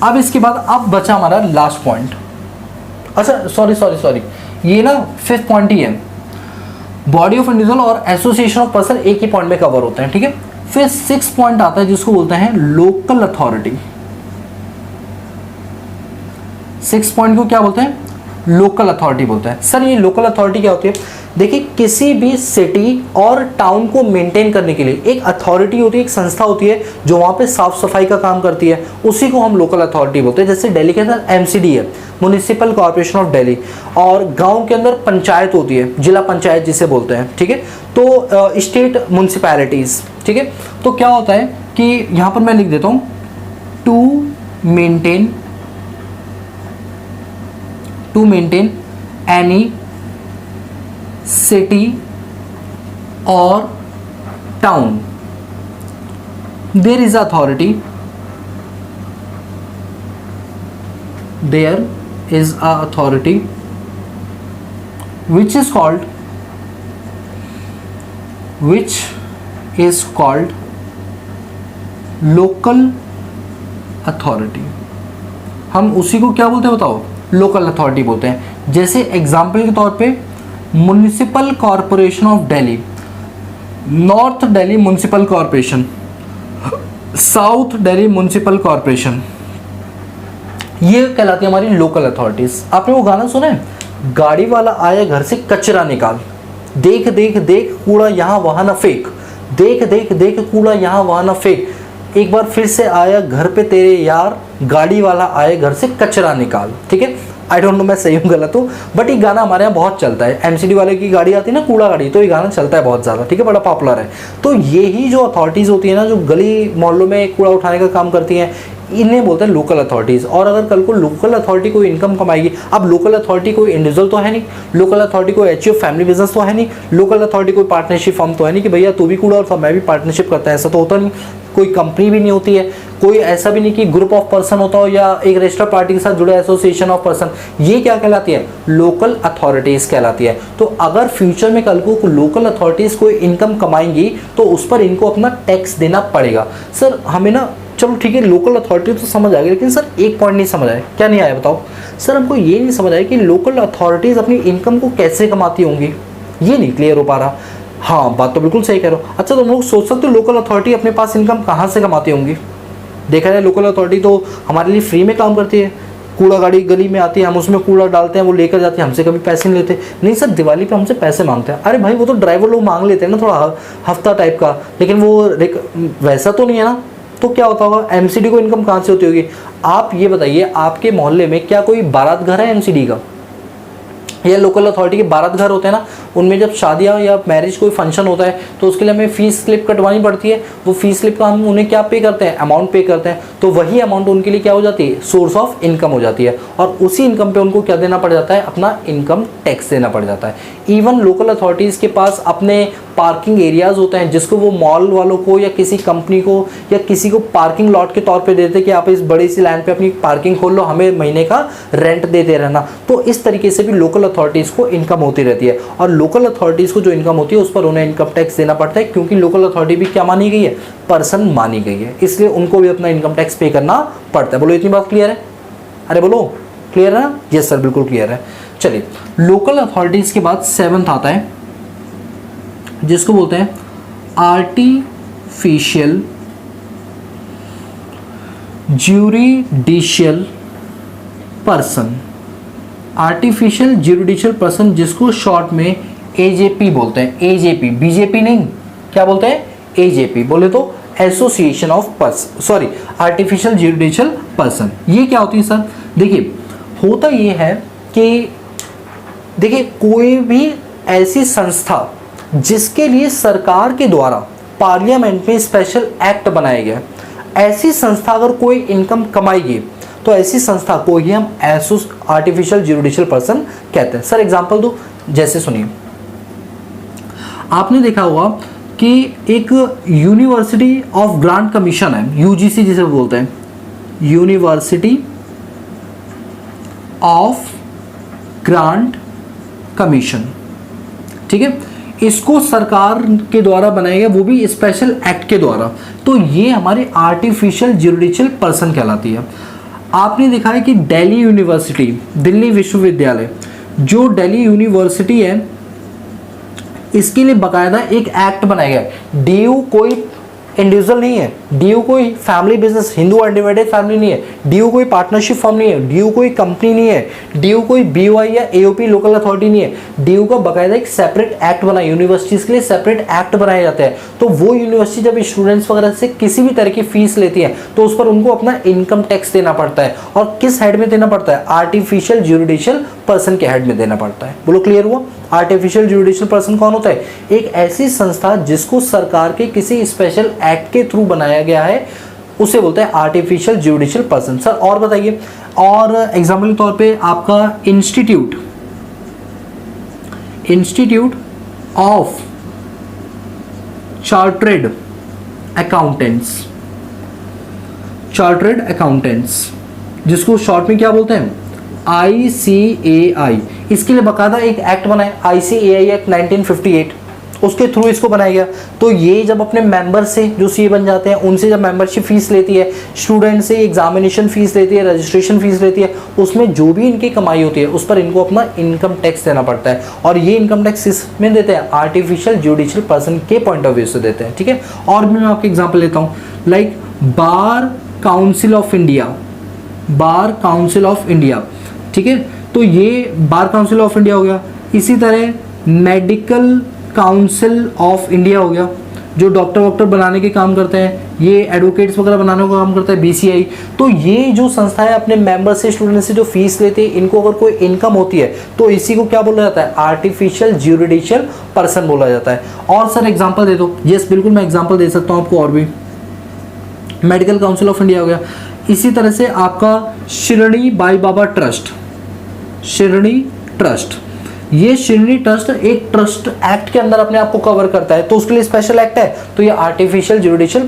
अब इसके बाद अब बचा हमारा लास्ट पॉइंट। अच्छा सॉरी, ये ना 5th पॉइंट ही है। बॉडी ऑफ इंडिविजुअल और एसोसिएशन ऑफ पर्सन एक ही पॉइंट में कवर होते हैं। ठीक है, फिर 6th पॉइंट आता है जिसको बोलते हैं लोकल अथॉरिटी। 6th पॉइंट को क्या बोलते हैं, लोकल अथॉरिटी बोलते हैं। सर ये लोकल अथॉरिटी क्या होती है? देखिए किसी भी सिटी और टाउन को मेंटेन करने के लिए एक अथॉरिटी होती है, एक संस्था होती है जो वहाँ पे साफ सफाई का काम करती है, उसी को हम लोकल अथॉरिटी बोलते हैं। जैसे दिल्ली के अंदर एमसीडी है, म्युनिसिपल कॉर्पोरेशन ऑफ दिल्ली, और गांव के अंदर पंचायत होती है, जिला पंचायत जिसे बोलते हैं। ठीक है, तो स्टेट म्युनिसिपैलिटीज। ठीक है, तो क्या होता है कि यहाँ पर मैं लिख देता हूँ टू मेंटेन एनी सिटी और town there is authority which is called local authority। हम उसी को क्या बोलते हैं बताओ, लोकल अथॉरिटी बोलते हैं। जैसे एग्जाम्पल के तौर पे municipal corporation of Delhi, north Delhi municipal corporation, south Delhi municipal corporation, ये कहलाती है हमारी लोकल अथॉरिटीज। आपने वो गाना सुना है, गाड़ी वाला आया घर से कचरा निकाल, देख देख देख कूड़ा यहाँ वहाँ न फेंक, देख देख देख कूड़ा यहाँ वहाँ न फेंक, एक बार फिर से आया घर पे तेरे यार, गाड़ी वाला आए घर से कचरा निकाल। ठीक है, आई डोंट नो मैं सही हूँ गलत हूँ, बट ये गाना हमारे यहाँ बहुत चलता है। एमसीडी वाले की गाड़ी आती है ना, कूड़ा गाड़ी, तो ये गाना चलता है बहुत ज़्यादा। ठीक है, बड़ा पॉपुलर है। तो यही जो अथॉरिटीज़ होती है ना, जो गली मोहल्लों में कूड़ा उठाने का काम करती हैं, इन्हें बोलते हैं लोकल अथॉरिटीज़। और अगर कल को लोकल अथॉरिटी कोई इनकम कमाएगी, अब लोकल अथॉरिटी कोई इंडिविजुअल तो है नहीं, लोकल अथॉरिटी कोई एचयूएफ फैमिली बिजनेस तो है नहीं, लोकल अथॉरिटी कोई पार्टनरशिप फर्म तो है नहीं कि भैया तू भी कूड़ा और मैं भी पार्टनरशिप करता है, ऐसा तो होता नहीं। कोई कंपनी भी नहीं होती है, कोई ऐसा भी नहीं कि ग्रुप ऑफ पर्सन होता हो या एक रजिस्टर्ड पार्टी के साथ जुड़े एसोसिएशन ऑफ पर्सन। ये क्या कहलाती है, लोकल अथॉरिटीज़ कहलाती है। तो अगर फ्यूचर में कल को लोकल अथॉरिटीज़ कोई इनकम कमाएंगी तो उस पर इनको अपना टैक्स देना पड़ेगा। सर हमें ना, चलो ठीक है लोकल अथॉरिटी तो समझ आ गई, लेकिन सर एक पॉइंट नहीं समझ आया। क्या नहीं आया बताओ? सर हमको ये नहीं समझ आया कि लोकल अथॉरिटीज़ अपनी इनकम को कैसे कमाती होंगी, ये नहीं क्लियर हो पा रहा। हाँ बात तो बिल्कुल सही कह रहे हो। अच्छा तुम लोग सोच सकते हो लोकल अथॉरिटी अपने पास इनकम कहाँ से कमाती होंगी? देखा जाए लोकल अथॉरिटी तो हमारे लिए फ्री में काम करती है। कूड़ा गाड़ी गली में आती है, हम उसमें कूड़ा डालते हैं, वो लेकर जाते हैं, हमसे कभी पैसे नहीं लेते। नहीं सर दिवाली पे हमसे पैसे मांगते हैं। अरे भाई वो तो ड्राइवर लोग मांग लेते हैं ना, थोड़ा हफ्ता टाइप का, लेकिन वो वैसा तो नहीं है ना। तो क्या होता होगा, एमसीडी को इनकम कहाँ से होती होगी? आप ये बताइए, आपके मोहल्ले में क्या कोई बारात घर है एमसीडी का? या लोकल अथॉरिटी के बारात घर होते हैं ना, उनमें जब शादियाँ या मैरिज कोई फंक्शन होता है तो उसके लिए हमें फीस स्लिप कटवानी पड़ती है। वो फीस स्लिप का हम उन्हें क्या पे करते हैं, अमाउंट पे करते हैं। तो वही अमाउंट उनके लिए क्या हो जाती है, सोर्स ऑफ इनकम हो जाती है। और उसी इनकम पे उनको क्या देना पड़ जाता है, अपना इनकम टैक्स देना पड़ जाता है। इवन लोकल अथॉरिटीज़ के पास अपने पार्किंग एरियाज़ होते हैं, जिसको वो मॉल वालों को या किसी कंपनी को या किसी को पार्किंग लॉट के तौर पे देते कि आप इस बड़ी सी लैंड पे अपनी पार्किंग खोल लो, हमें महीने का रेंट देते रहना। तो इस तरीके से भी लोकल अथॉरिटीज़ को इनकम होती रहती है। और लोकल अथॉरिटीज़ को जो इनकम होती है उस पर उन्हें इनकम टैक्स देना पड़ता है, क्योंकि लोकल अथॉरिटी भी क्या मानी गई है, पर्सन मानी गई है, इसलिए उनको भी अपना इनकम टैक्स पे करना पड़ता है। बोलो इतनी बात क्लियर है? अरे बोलो क्लियर है ना? यस सर बिल्कुल क्लियर है। चलिए लोकल अथॉरिटीज़ के बाद 7th आता है जिसको बोलते हैं artificial juridical person. Artificial juridical person जिसको शॉर्ट में एजेपी बोलते हैं। एजेपी, बीजेपी नहीं, क्या बोलते हैं, एजेपी। बोले तो association of artificial judicial person. ये क्या होती है सर? देखिए होता ये है कि देखिए कोई भी ऐसी संस्था जिसके लिए सरकार के द्वारा पार्लियामेंट में स्पेशल एक्ट बनाया गया, ऐसी संस्था अगर कोई इनकम कमाएगी तो ऐसी संस्था को ही हम आर्टिफिशियल जुडिशियल पर्सन कहते हैं। सर एग्जांपल दो, जैसे सुनिए, आपने देखा होगा कि एक यूनिवर्सिटी ऑफ ग्रांट कमीशन है, यूजीसी जिसे बोलते हैं, यूनिवर्सिटी ऑफ ग्रांट कमीशन, ठीक है, इसको सरकार के द्वारा बनाया गया, वो भी स्पेशल एक्ट के द्वारा। तो ये हमारी आर्टिफिशियल जुडिशियल पर्सन कहलाती है। आपने देखा है कि दिल्ली यूनिवर्सिटी, दिल्ली विश्वविद्यालय, जो दिल्ली यूनिवर्सिटी है, इसके लिए बकायदा एक एक्ट बनाया गया। डीयू कोई इंडिविजुअल नहीं है, डीयू कोई family business, Hindu undivided family नहीं है, डीयू कोई पार्टनरशिप फॉर्म नहीं है, डीयू कोई कंपनी नहीं है, डीयू कोई बीओआई या एओपी लोकल अथॉरिटी नहीं है। डीयू का बकायदा एक सेपरेट एक्ट बना, यूनिवर्सिटीज के लिए सेपरेट एक्ट बनाए जाते हैं। तो वो यूनिवर्सिटी जब स्टूडेंट्स वगैरह से किसी भी तरह की फीस लेती है तो उस पर उनको अपना इनकम टैक्स देना पड़ता है। और किस हेड में देना पड़ता है? आर्टिफिशियल जुडिशियल पर्सन के हेड में देना पड़ता है। बोलो क्लियर हुआ? आर्टिफिशियल जुडिशियल पर्सन कौन होता है? एक ऐसी संस्था जिसको सरकार के किसी स्पेशल एक्ट के थ्रू बनाया गया है, उसे बोलते हैं आर्टिफिशियल जुडिशियल पर्सन। सर और बताइए, और एग्जाम्पल के तौर पे आपका इंस्टीट्यूट ऑफ चार्टर्ड अकाउंटेंट्स, जिसको शॉर्ट में क्या बोलते हैं? ICAI। इसके लिए बकायदा एक एक्ट बना है, ICAI एक्ट 1958, उसके थ्रू इसको बनाया गया। तो ये जब अपने मेंबर से जो सीए बन जाते हैं, उनसे जब मेंबरशिप फीस लेती है, स्टूडेंट से एग्जामिनेशन फीस लेती है, रजिस्ट्रेशन फीस लेती है, उसमें जो भी इनकी कमाई होती है उस पर इनको अपना इनकम टैक्स देना पड़ता है। और ये इनकम टैक्स किसमें देते हैं? आर्टिफिशियल जुडिशियल पर्सन के पॉइंट ऑफ व्यू से देते हैं, ठीक है। और भी मैं आपके एग्जाम्पल लेता हूँ, like bar council of India, ठीक है। तो ये बार काउंसिल ऑफ इंडिया हो गया। इसी तरह मेडिकल काउंसिल ऑफ इंडिया हो गया, जो डॉक्टर बनाने के काम करते हैं, ये एडवोकेट्स वगैरह बनाने का काम करता है, BCI। तो ये जो संस्था है अपने मेंबर से, स्टूडेंट से जो फीस लेते हैं, इनको अगर कोई इनकम होती है तो इसी को क्या बोला जाता है? आर्टिफिशियल जुडिशियल पर्सन बोला जाता है। और सर एग्जाम्पल दे दो। यस बिल्कुल, मैं एग्जाम्पल दे सकता हूँ आपको। और भी मेडिकल काउंसिल ऑफ इंडिया हो गया। इसी तरह से आपका शिरडी बाई बाबा ट्रस्ट, ये शिरडी ट्रस्ट एक ट्रस्ट एक्ट के अंदर अपने आप को कवर करता है, तो उसके लिए स्पेशल एक्ट है। तो ये आर्टिफिशियल जुडिशियल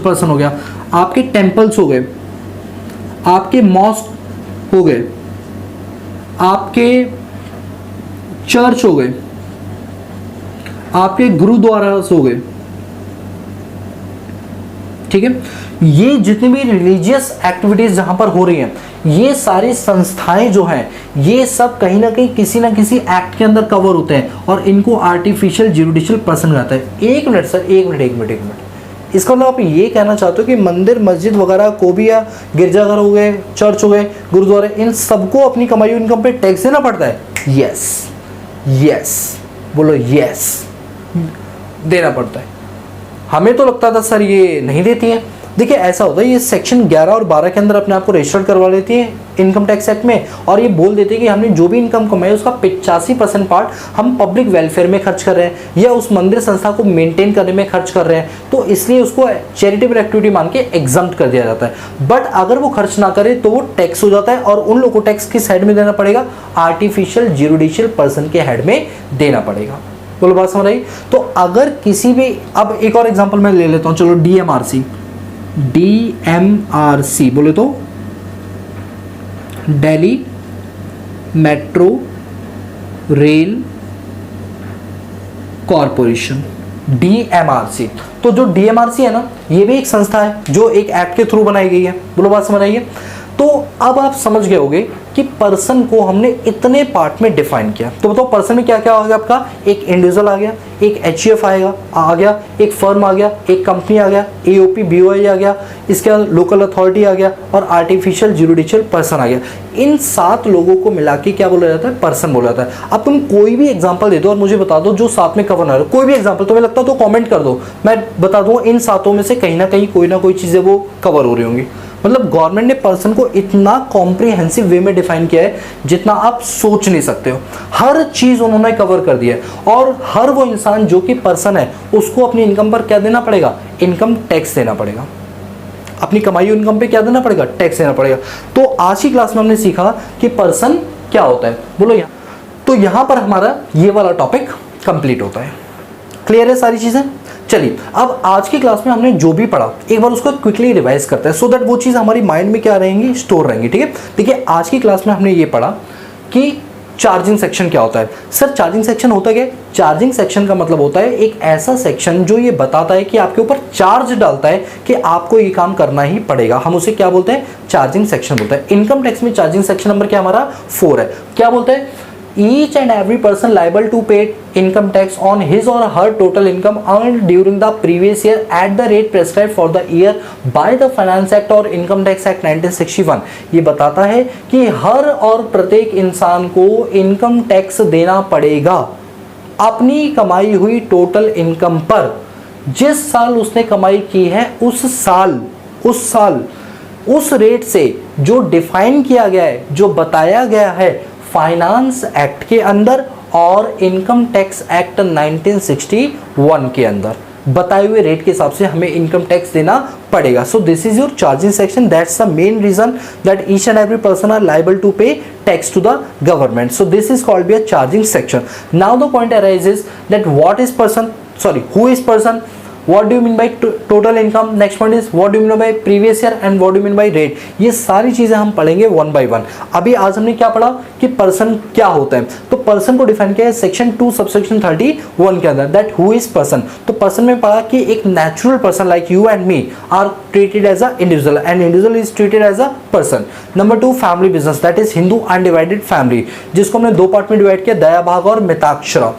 पर्सन हो गया। आपके टेम्पल्स हो गए, आपके मॉस्क हो गए, आपके चर्च हो गए, आपके गुरुद्वारा हो गए, ठीक है। ये जितनी भी रिलीजियस एक्टिविटीज जहां पर हो रही हैं, ये सारी संस्थाएं जो हैं, ये सब कहीं ना कहीं किसी ना किसी एक्ट के अंदर कवर होते हैं और इनको आर्टिफिशियल जुडिशियल पर्सन कहता है। एक मिनट सर, एक मिनट। इसका मतलब आप ये कहना चाहते हो कि मंदिर मस्जिद वगैरह को भी, या गिरजाघर हो गए, चर्च हो गए, गुरुद्वारे, इन सबको अपनी कमाई हुई इनकम पे टैक्स देना पड़ता है? यस, बोलो यस, देना पड़ता है। हमें तो लगता था सर ये नहीं देती है। देखिए ऐसा होता है, ये सेक्शन 11 और 12 के अंदर अपने आप को रजिस्टर्ड करवा लेती है इनकम टैक्स एक्ट में, और ये बोल देते हैं कि हमने जो भी इनकम कमाई उसका 85% पार्ट हम पब्लिक वेलफेयर में खर्च कर रहे हैं या उस मंदिर संस्था को मेंटेन करने में खर्च कर रहे हैं, तो इसलिए उसको चैरिटेबल एक्टिविटी मान के एग्जम्प्ट कर दिया जाता है। बट अगर वो खर्च ना करे तो वो टैक्स हो जाता है, और उन लोगों को टैक्स किस हेड में देना पड़ेगा? आर्टिफिशियल जुडिशियल पर्सन के हेड में देना पड़ेगा। बोलो बात समझ आई? तो अगर किसी भी, अब एक और एग्जांपल मैं ले लेता हूं, चलो DMRC बोले तो Delhi metro rail corporation, DMRC। तो जो DMRC है ना, ये भी एक संस्था है जो एक एक्ट के थ्रू बनाई गई है। बोलो बात समझ आई है? तो अब आप समझ गए होंगे कि कि पर्सन को हमने इतने पार्ट में डिफाइन किया। तो बताओ पर्सन में क्या क्या आ गया आपका, एक इंडिविजुअल आ गया, एक एचयूएफ आ गया, एक फर्म आ गया, एक कंपनी आ गया, एओपी बीओआई आ गया, इसके बाद लोकल अथॉरिटी आ गया और आर्टिफिशियल जुडिशियल पर्सन आ गया। इन 7 लोगों को मिला के क्या बोला जाता है, पर्सन बोला जाता है। अब तुम कोई भी एग्जांपल दे दो और मुझे बता दो जो साथ में कवर ना हो, कोई भी एग्जांपल तुम्हें लगता तो कमेंट कर दो, मैं बता दूंगा इन 7 में से कहीं ना कहीं कोई ना कोई चीजें वो कवर हो रही होंगी। मतलब गवर्नमेंट ने पर्सन को इतना कॉम्प्रिहेंसिव वे में डिफाइन किया है जितना आप सोच नहीं सकते हो। हर चीज उन्होंने कवर कर दिया है और हर वो इंसान जो कि पर्सन है उसको अपनी इनकम पर क्या देना पड़ेगा, इनकम टैक्स देना पड़ेगा। अपनी कमाई हुई इनकम पे क्या देना पड़ेगा, टैक्स देना पड़ेगा। तो आज की क्लास में हमने सीखा कि पर्सन क्या होता है, बोलो यहाँ। तो यहां पर हमारा ये वाला टॉपिक कंप्लीट होता है। क्लियर है सारी चीजें। चलिए अब आज की क्लास में हमने जो भी पढ़ा एक बार उसको क्विकली रिवाइज करते हैं, सो दैट वो चीज़ हमारी माइंड में क्या रहेंगी, स्टोर रहेंगी। ठीक है, देखिए आज की क्लास में हमने ये पढ़ा कि चार्जिंग सेक्शन क्या होता है। सर चार्जिंग सेक्शन होता क्या है, चार्जिंग सेक्शन का मतलब होता है एक ऐसा सेक्शन जो ये बताता है कि आपके ऊपर चार्ज डालता है कि आपको ये काम करना ही पड़ेगा। हम उसे क्या बोलते हैं, चार्जिंग सेक्शन बोलते हैं। इनकम टैक्स में चार्जिंग सेक्शन नंबर क्या हमारा 4 है। क्या बोलते हैं, each and every person liable to pay income tax on his or her total income earned during the previous year at the rate prescribed for the year by the Finance Act और Income Tax Act 1961। ये बताता है कि हर और प्रत्येक इंसान को income tax देना पड़ेगा अपनी कमाई हुई टोटल इनकम पर। जिस साल उसने कमाई की है उस साल उस रेट से जो डिफाइन किया गया है, जो बताया गया है फाइनेंस एक्ट के अंदर और इनकम टैक्स एक्ट 1961 के अंदर बताए हुए रेट के हिसाब से हमें इनकम टैक्स देना पड़ेगा। So this is your charging section, that's the main reason that each and every person are liable to pay tax to the government. So this is called be a charging section. Now the point arises that what is person, sorry who is person, what do you mean by total income, next point is what do you mean by previous year and what do you mean by rate। ये सारी चीजें हम पढ़ेंगे one by one. अभी आज हमने क्या पढ़ा कि पर्सन क्या होता है, तो पर्सन को डिफाइन किया है सेक्शन 2 सबसेक्शन 31 के अंदर, दैट हु इज पर्सन। तो पर्सन में पढ़ा कि एक natural person like you and me are treated as a individual and individual is treated as a person. Number 2 family business, that is Hindu undivided family, जिसको हमने 2 part में divide किया, दया भाग और मिताक्षरा।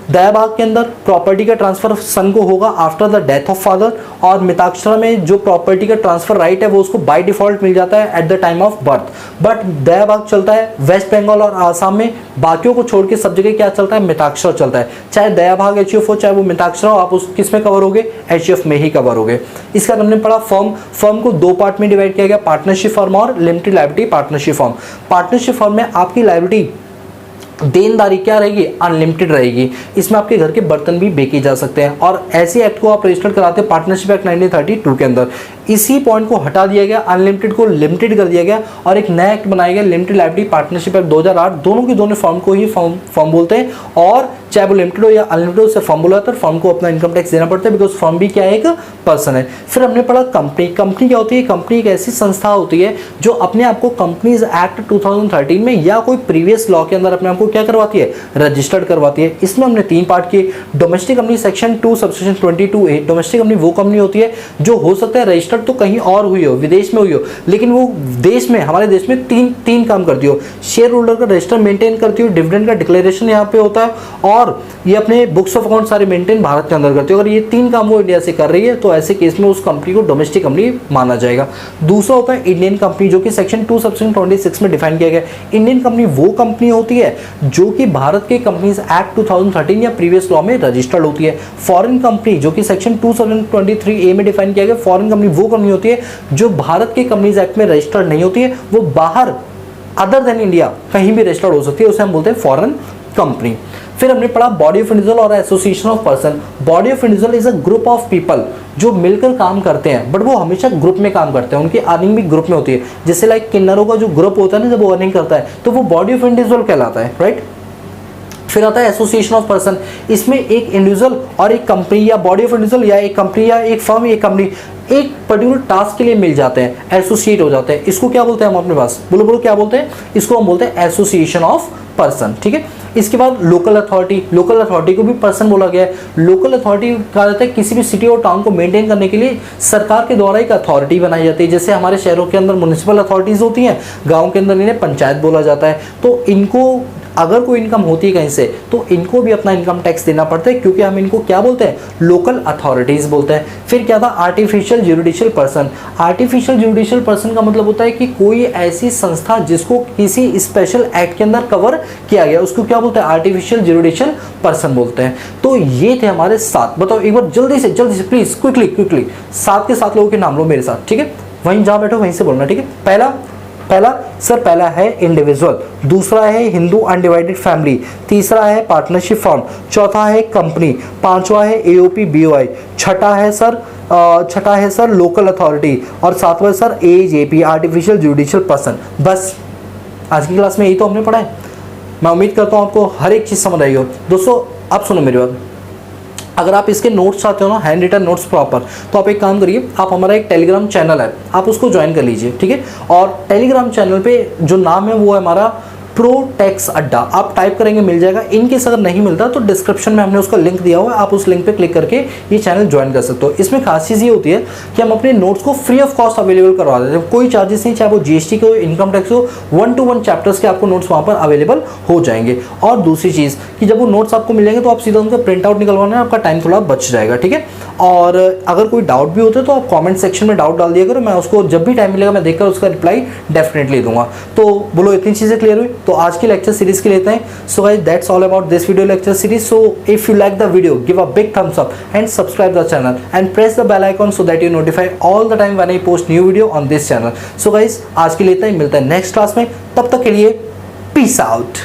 दया भाग के अंदर प्रॉपर्टी का ट्रांसफर सन को होगा after the death of father, और मिताक्षरा में जो प्रॉपर्टी का ट्रांसफर राइट है वो उसको बाय डिफॉल्ट मिल जाता है at the time of birth. But Dayabhaga चलता है वेस्ट बंगाल और आसाम में, बाकियों को छोड़ के सब जगह क्या चलता है, मिताक्षरा चलता है। चाहे दया भाग एचयूएफ हो चाहे वो मिताक्षरा हो, आप उस किस में कवर होगे, एचयूएफ में ही कवर होगे। इसका हमने पढ़ा फर्म को 2 पार्ट में डिवाइड किया गया, पार्टनरशिप फर्म और limited liability partnership firm. Partnership firm में आपकी लायबिलिटी देनदारी क्या रहेगी, अनलिमिटेड रहेगी। इसमें आपके घर के बर्तन भी बेचे जा सकते हैं और ऐसी एक्ट को आप रजिस्टर कराते हैं पार्टनरशिप एक्ट 1932 के अंदर। इसी पॉइंट को हटा दिया गया, अनलिमिटेड को लिमिटेड कर दिया गया और एक नया एक्ट बनाया गया लिमिटेड लायबिलिटी पार्टनरशिप एक्ट 2008। दोनों के दोनों फर्म को ही फर्म बोलते हैं और चाहे वो लिमिटेड हो या अनलिमिटेड उससे फर्म बोला जाता है। फर्म को अपना इनकम टैक्स देना पड़ता है बिकॉज फर्म भी क्या है, एक पर्सन है। फिर हमने पढ़ा कंपनी। कंपनी क्या होती है, कंपनी एक ऐसी संस्था होती है जो अपने आप को कंपनीज एक्ट 2013 में या कोई प्रीवियस लॉ के अंदर अपने आप को क्या करवाती है, रजिस्टर्ड करवाती है। इसमें हमने 3 पार्ट किए। Domestic company section 2 subsection 22A, domestic company वो कंपनी होती है जो हो सकता है रजिस्टर्ड तो कहीं और हुई हो, विदेश में हुई हो, लेकिन वो देश में, हमारे देश में तीन काम करती हो। शेयर होल्डर का रजिस्टर मेंटेन करती हो, डिविडेंड का डिक्लेरेशन यहाँ पे होता है और ये अपने बुक्स ऑफ अकाउंट सारे मेंटेन भारत के अंदर करती है। अगर ये 3 काम वो इंडिया से कर रही है तो ऐसे केस में उस कंपनी को डोमेस्टिक कंपनी माना जाएगा। दूसरा होता है इंडियन कंपनी, जो कि सेक्शन 2 सबसेक्शन 26 में डिफाइन किया गया। इंडियन कंपनी वो कंपनी होती है जो कि भारत के कंपनीज एक्ट 2013 या प्रीवियस लॉ में रजिस्टर्ड होती है। फॉरेन कंपनी, जो कि सेक्शन 223A में डिफाइन किया गया, फॉरेन कंपनी वो कंपनी होती है जो भारत के कंपनीज एक्ट में रजिस्टर्ड नहीं होती है, वो बाहर अदर देन इंडिया कहीं भी रजिस्टर्ड हो सकती है, उसे हम बोलते हैं फॉरेन कंपनी। फिर हमने पढ़ा बॉडी ऑफ इंडिविजुअल और association of person. Body of individual is a group of people जो मिलकर काम करते हैं, बट वो हमेशा ग्रुप में काम करते हैं, उनकी अर्निंग भी ग्रुप में होती है। जैसे लाइक किन्नरों का जो ग्रुप होता है ना, जब वो अर्निंग करता है तो वो बॉडी ऑफ इंडिविजुअल कहलाता है, राइट। फिर आता है एसोसिएशन ऑफ पर्सन, इसमें एक इंडिविजुअल और एक कंपनी या बॉडी ऑफ इंडिविजुअल या एक कंपनी या एक फर्म या एक कंपनी एक पर्टिकुलर टास्क के लिए मिल जाते हैं, एसोसिएट हो जाते हैं। इसको क्या बोलते हैं हम अपने पास, बोलो बोलो क्या बोलते हैं, इसको हम बोलते हैं एसोसिएशन ऑफ पर्सन। ठीक है, इसके बाद लोकल अथॉरिटी, लोकल अथॉरिटी को भी पर्सन बोला गया है। लोकल अथॉरिटी कहा जाता है किसी भी सिटी और टाउन को मेंटेन करने के लिए सरकार के द्वारा एक अथॉरिटी बनाई जाती है। जैसे हमारे शहरों के अंदर म्युनिसिपल अथॉरिटीज होती हैं, गाँव के अंदर इन्हें पंचायत बोला जाता है। तो इनको अगर कोई इनकम होती है कहीं से तो इनको भी अपना इनकम टैक्स देना पड़ता है, क्योंकि हम इनको क्या बोलते हैं, लोकल अथॉरिटीज बोलते हैं। फिर क्या था, artificial judicial person. Artificial judicial person का मतलब होता है कि कोई ऐसी संस्था जिसको किसी स्पेशल एक्ट के अंदर कवर किया गया, उसको क्या बोलते हैं, आर्टिफिशियल जुडिशियल पर्सन बोलते हैं। तो ये थे हमारे 7। बताओ एक बार जल्दी से प्लीज क्विकली 7 के 7 लोगों के नाम लो मेरे साथ। ठीक है, वहीं जहाँ बैठो वहीं से बोलना। ठीक है, पहला है इंडिविजुअल, दूसरा है हिंदू अनडिवाइडेड फैमिली, तीसरा है पार्टनरशिप फॉर्म, चौथा है कंपनी, पांचवा है एओपी बीओआई, छठा है सर लोकल अथॉरिटी, और सातवां sir AJP artificial judicial person. बस आज की क्लास में यही तो हमने पढ़ा है। मैं उम्मीद करता हूँ आपको हर एक चीज़ समझ आई हो। दोस्तों आप सुनो मेरी बात, अगर आप इसके नोट्स चाहते हो ना, हैंड रिटन नोट्स प्रॉपर, तो आप एक काम करिए, आप हमारा एक टेलीग्राम चैनल है, आप उसको ज्वाइन कर लीजिए। ठीक है, और टेलीग्राम चैनल पे जो नाम है वो है हमारा प्रो टैक्स अड्डा। आप टाइप करेंगे मिल जाएगा। इनकेस अगर नहीं मिलता तो डिस्क्रिप्शन में हमने उसका लिंक दिया हुआ है, आप उस लिंक पे क्लिक करके ये चैनल ज्वाइन कर सकते हो। इसमें खास चीज़ ये होती है कि हम अपने नोट्स को फ्री ऑफ कॉस्ट अवेलेबल करवा देते हैं, कोई चार्जेस नहीं, चाहे वो जीएसटी के हो, इनकम टैक्स हो, 1-to-1 चैप्टर्स के आपको नोट्स वहाँ पर अवेलेबल हो जाएंगे। और दूसरी चीज़ कि जब वो नोट्स आपको मिल जाएंगे तो आप सीधा उनका प्रिंट आउट निकलवाना है, आपका टाइम थोड़ा बच जाएगा। ठीक है, और अगर कोई डाउट भी होता है तो आप कमेंट सेक्शन में डाउट डाल दिया करो, मैं उसको जब भी टाइम मिलेगा मैं देखकर उसका रिप्लाई डेफिनेटली दूंगा। तो बोलो इतनी चीज़ें क्लियर हुई, तो आज की लेक्चर सीरीज के लेते हैं। So guys that's all about this video lecture series. So if you like the video give a big thumbs up and subscribe the channel and press the bell icon so that you notify all the time when I post new video on this channel. So guys आज के लिए इतना ही, मिलता है next class में, तब तक के लिए पीस आउट।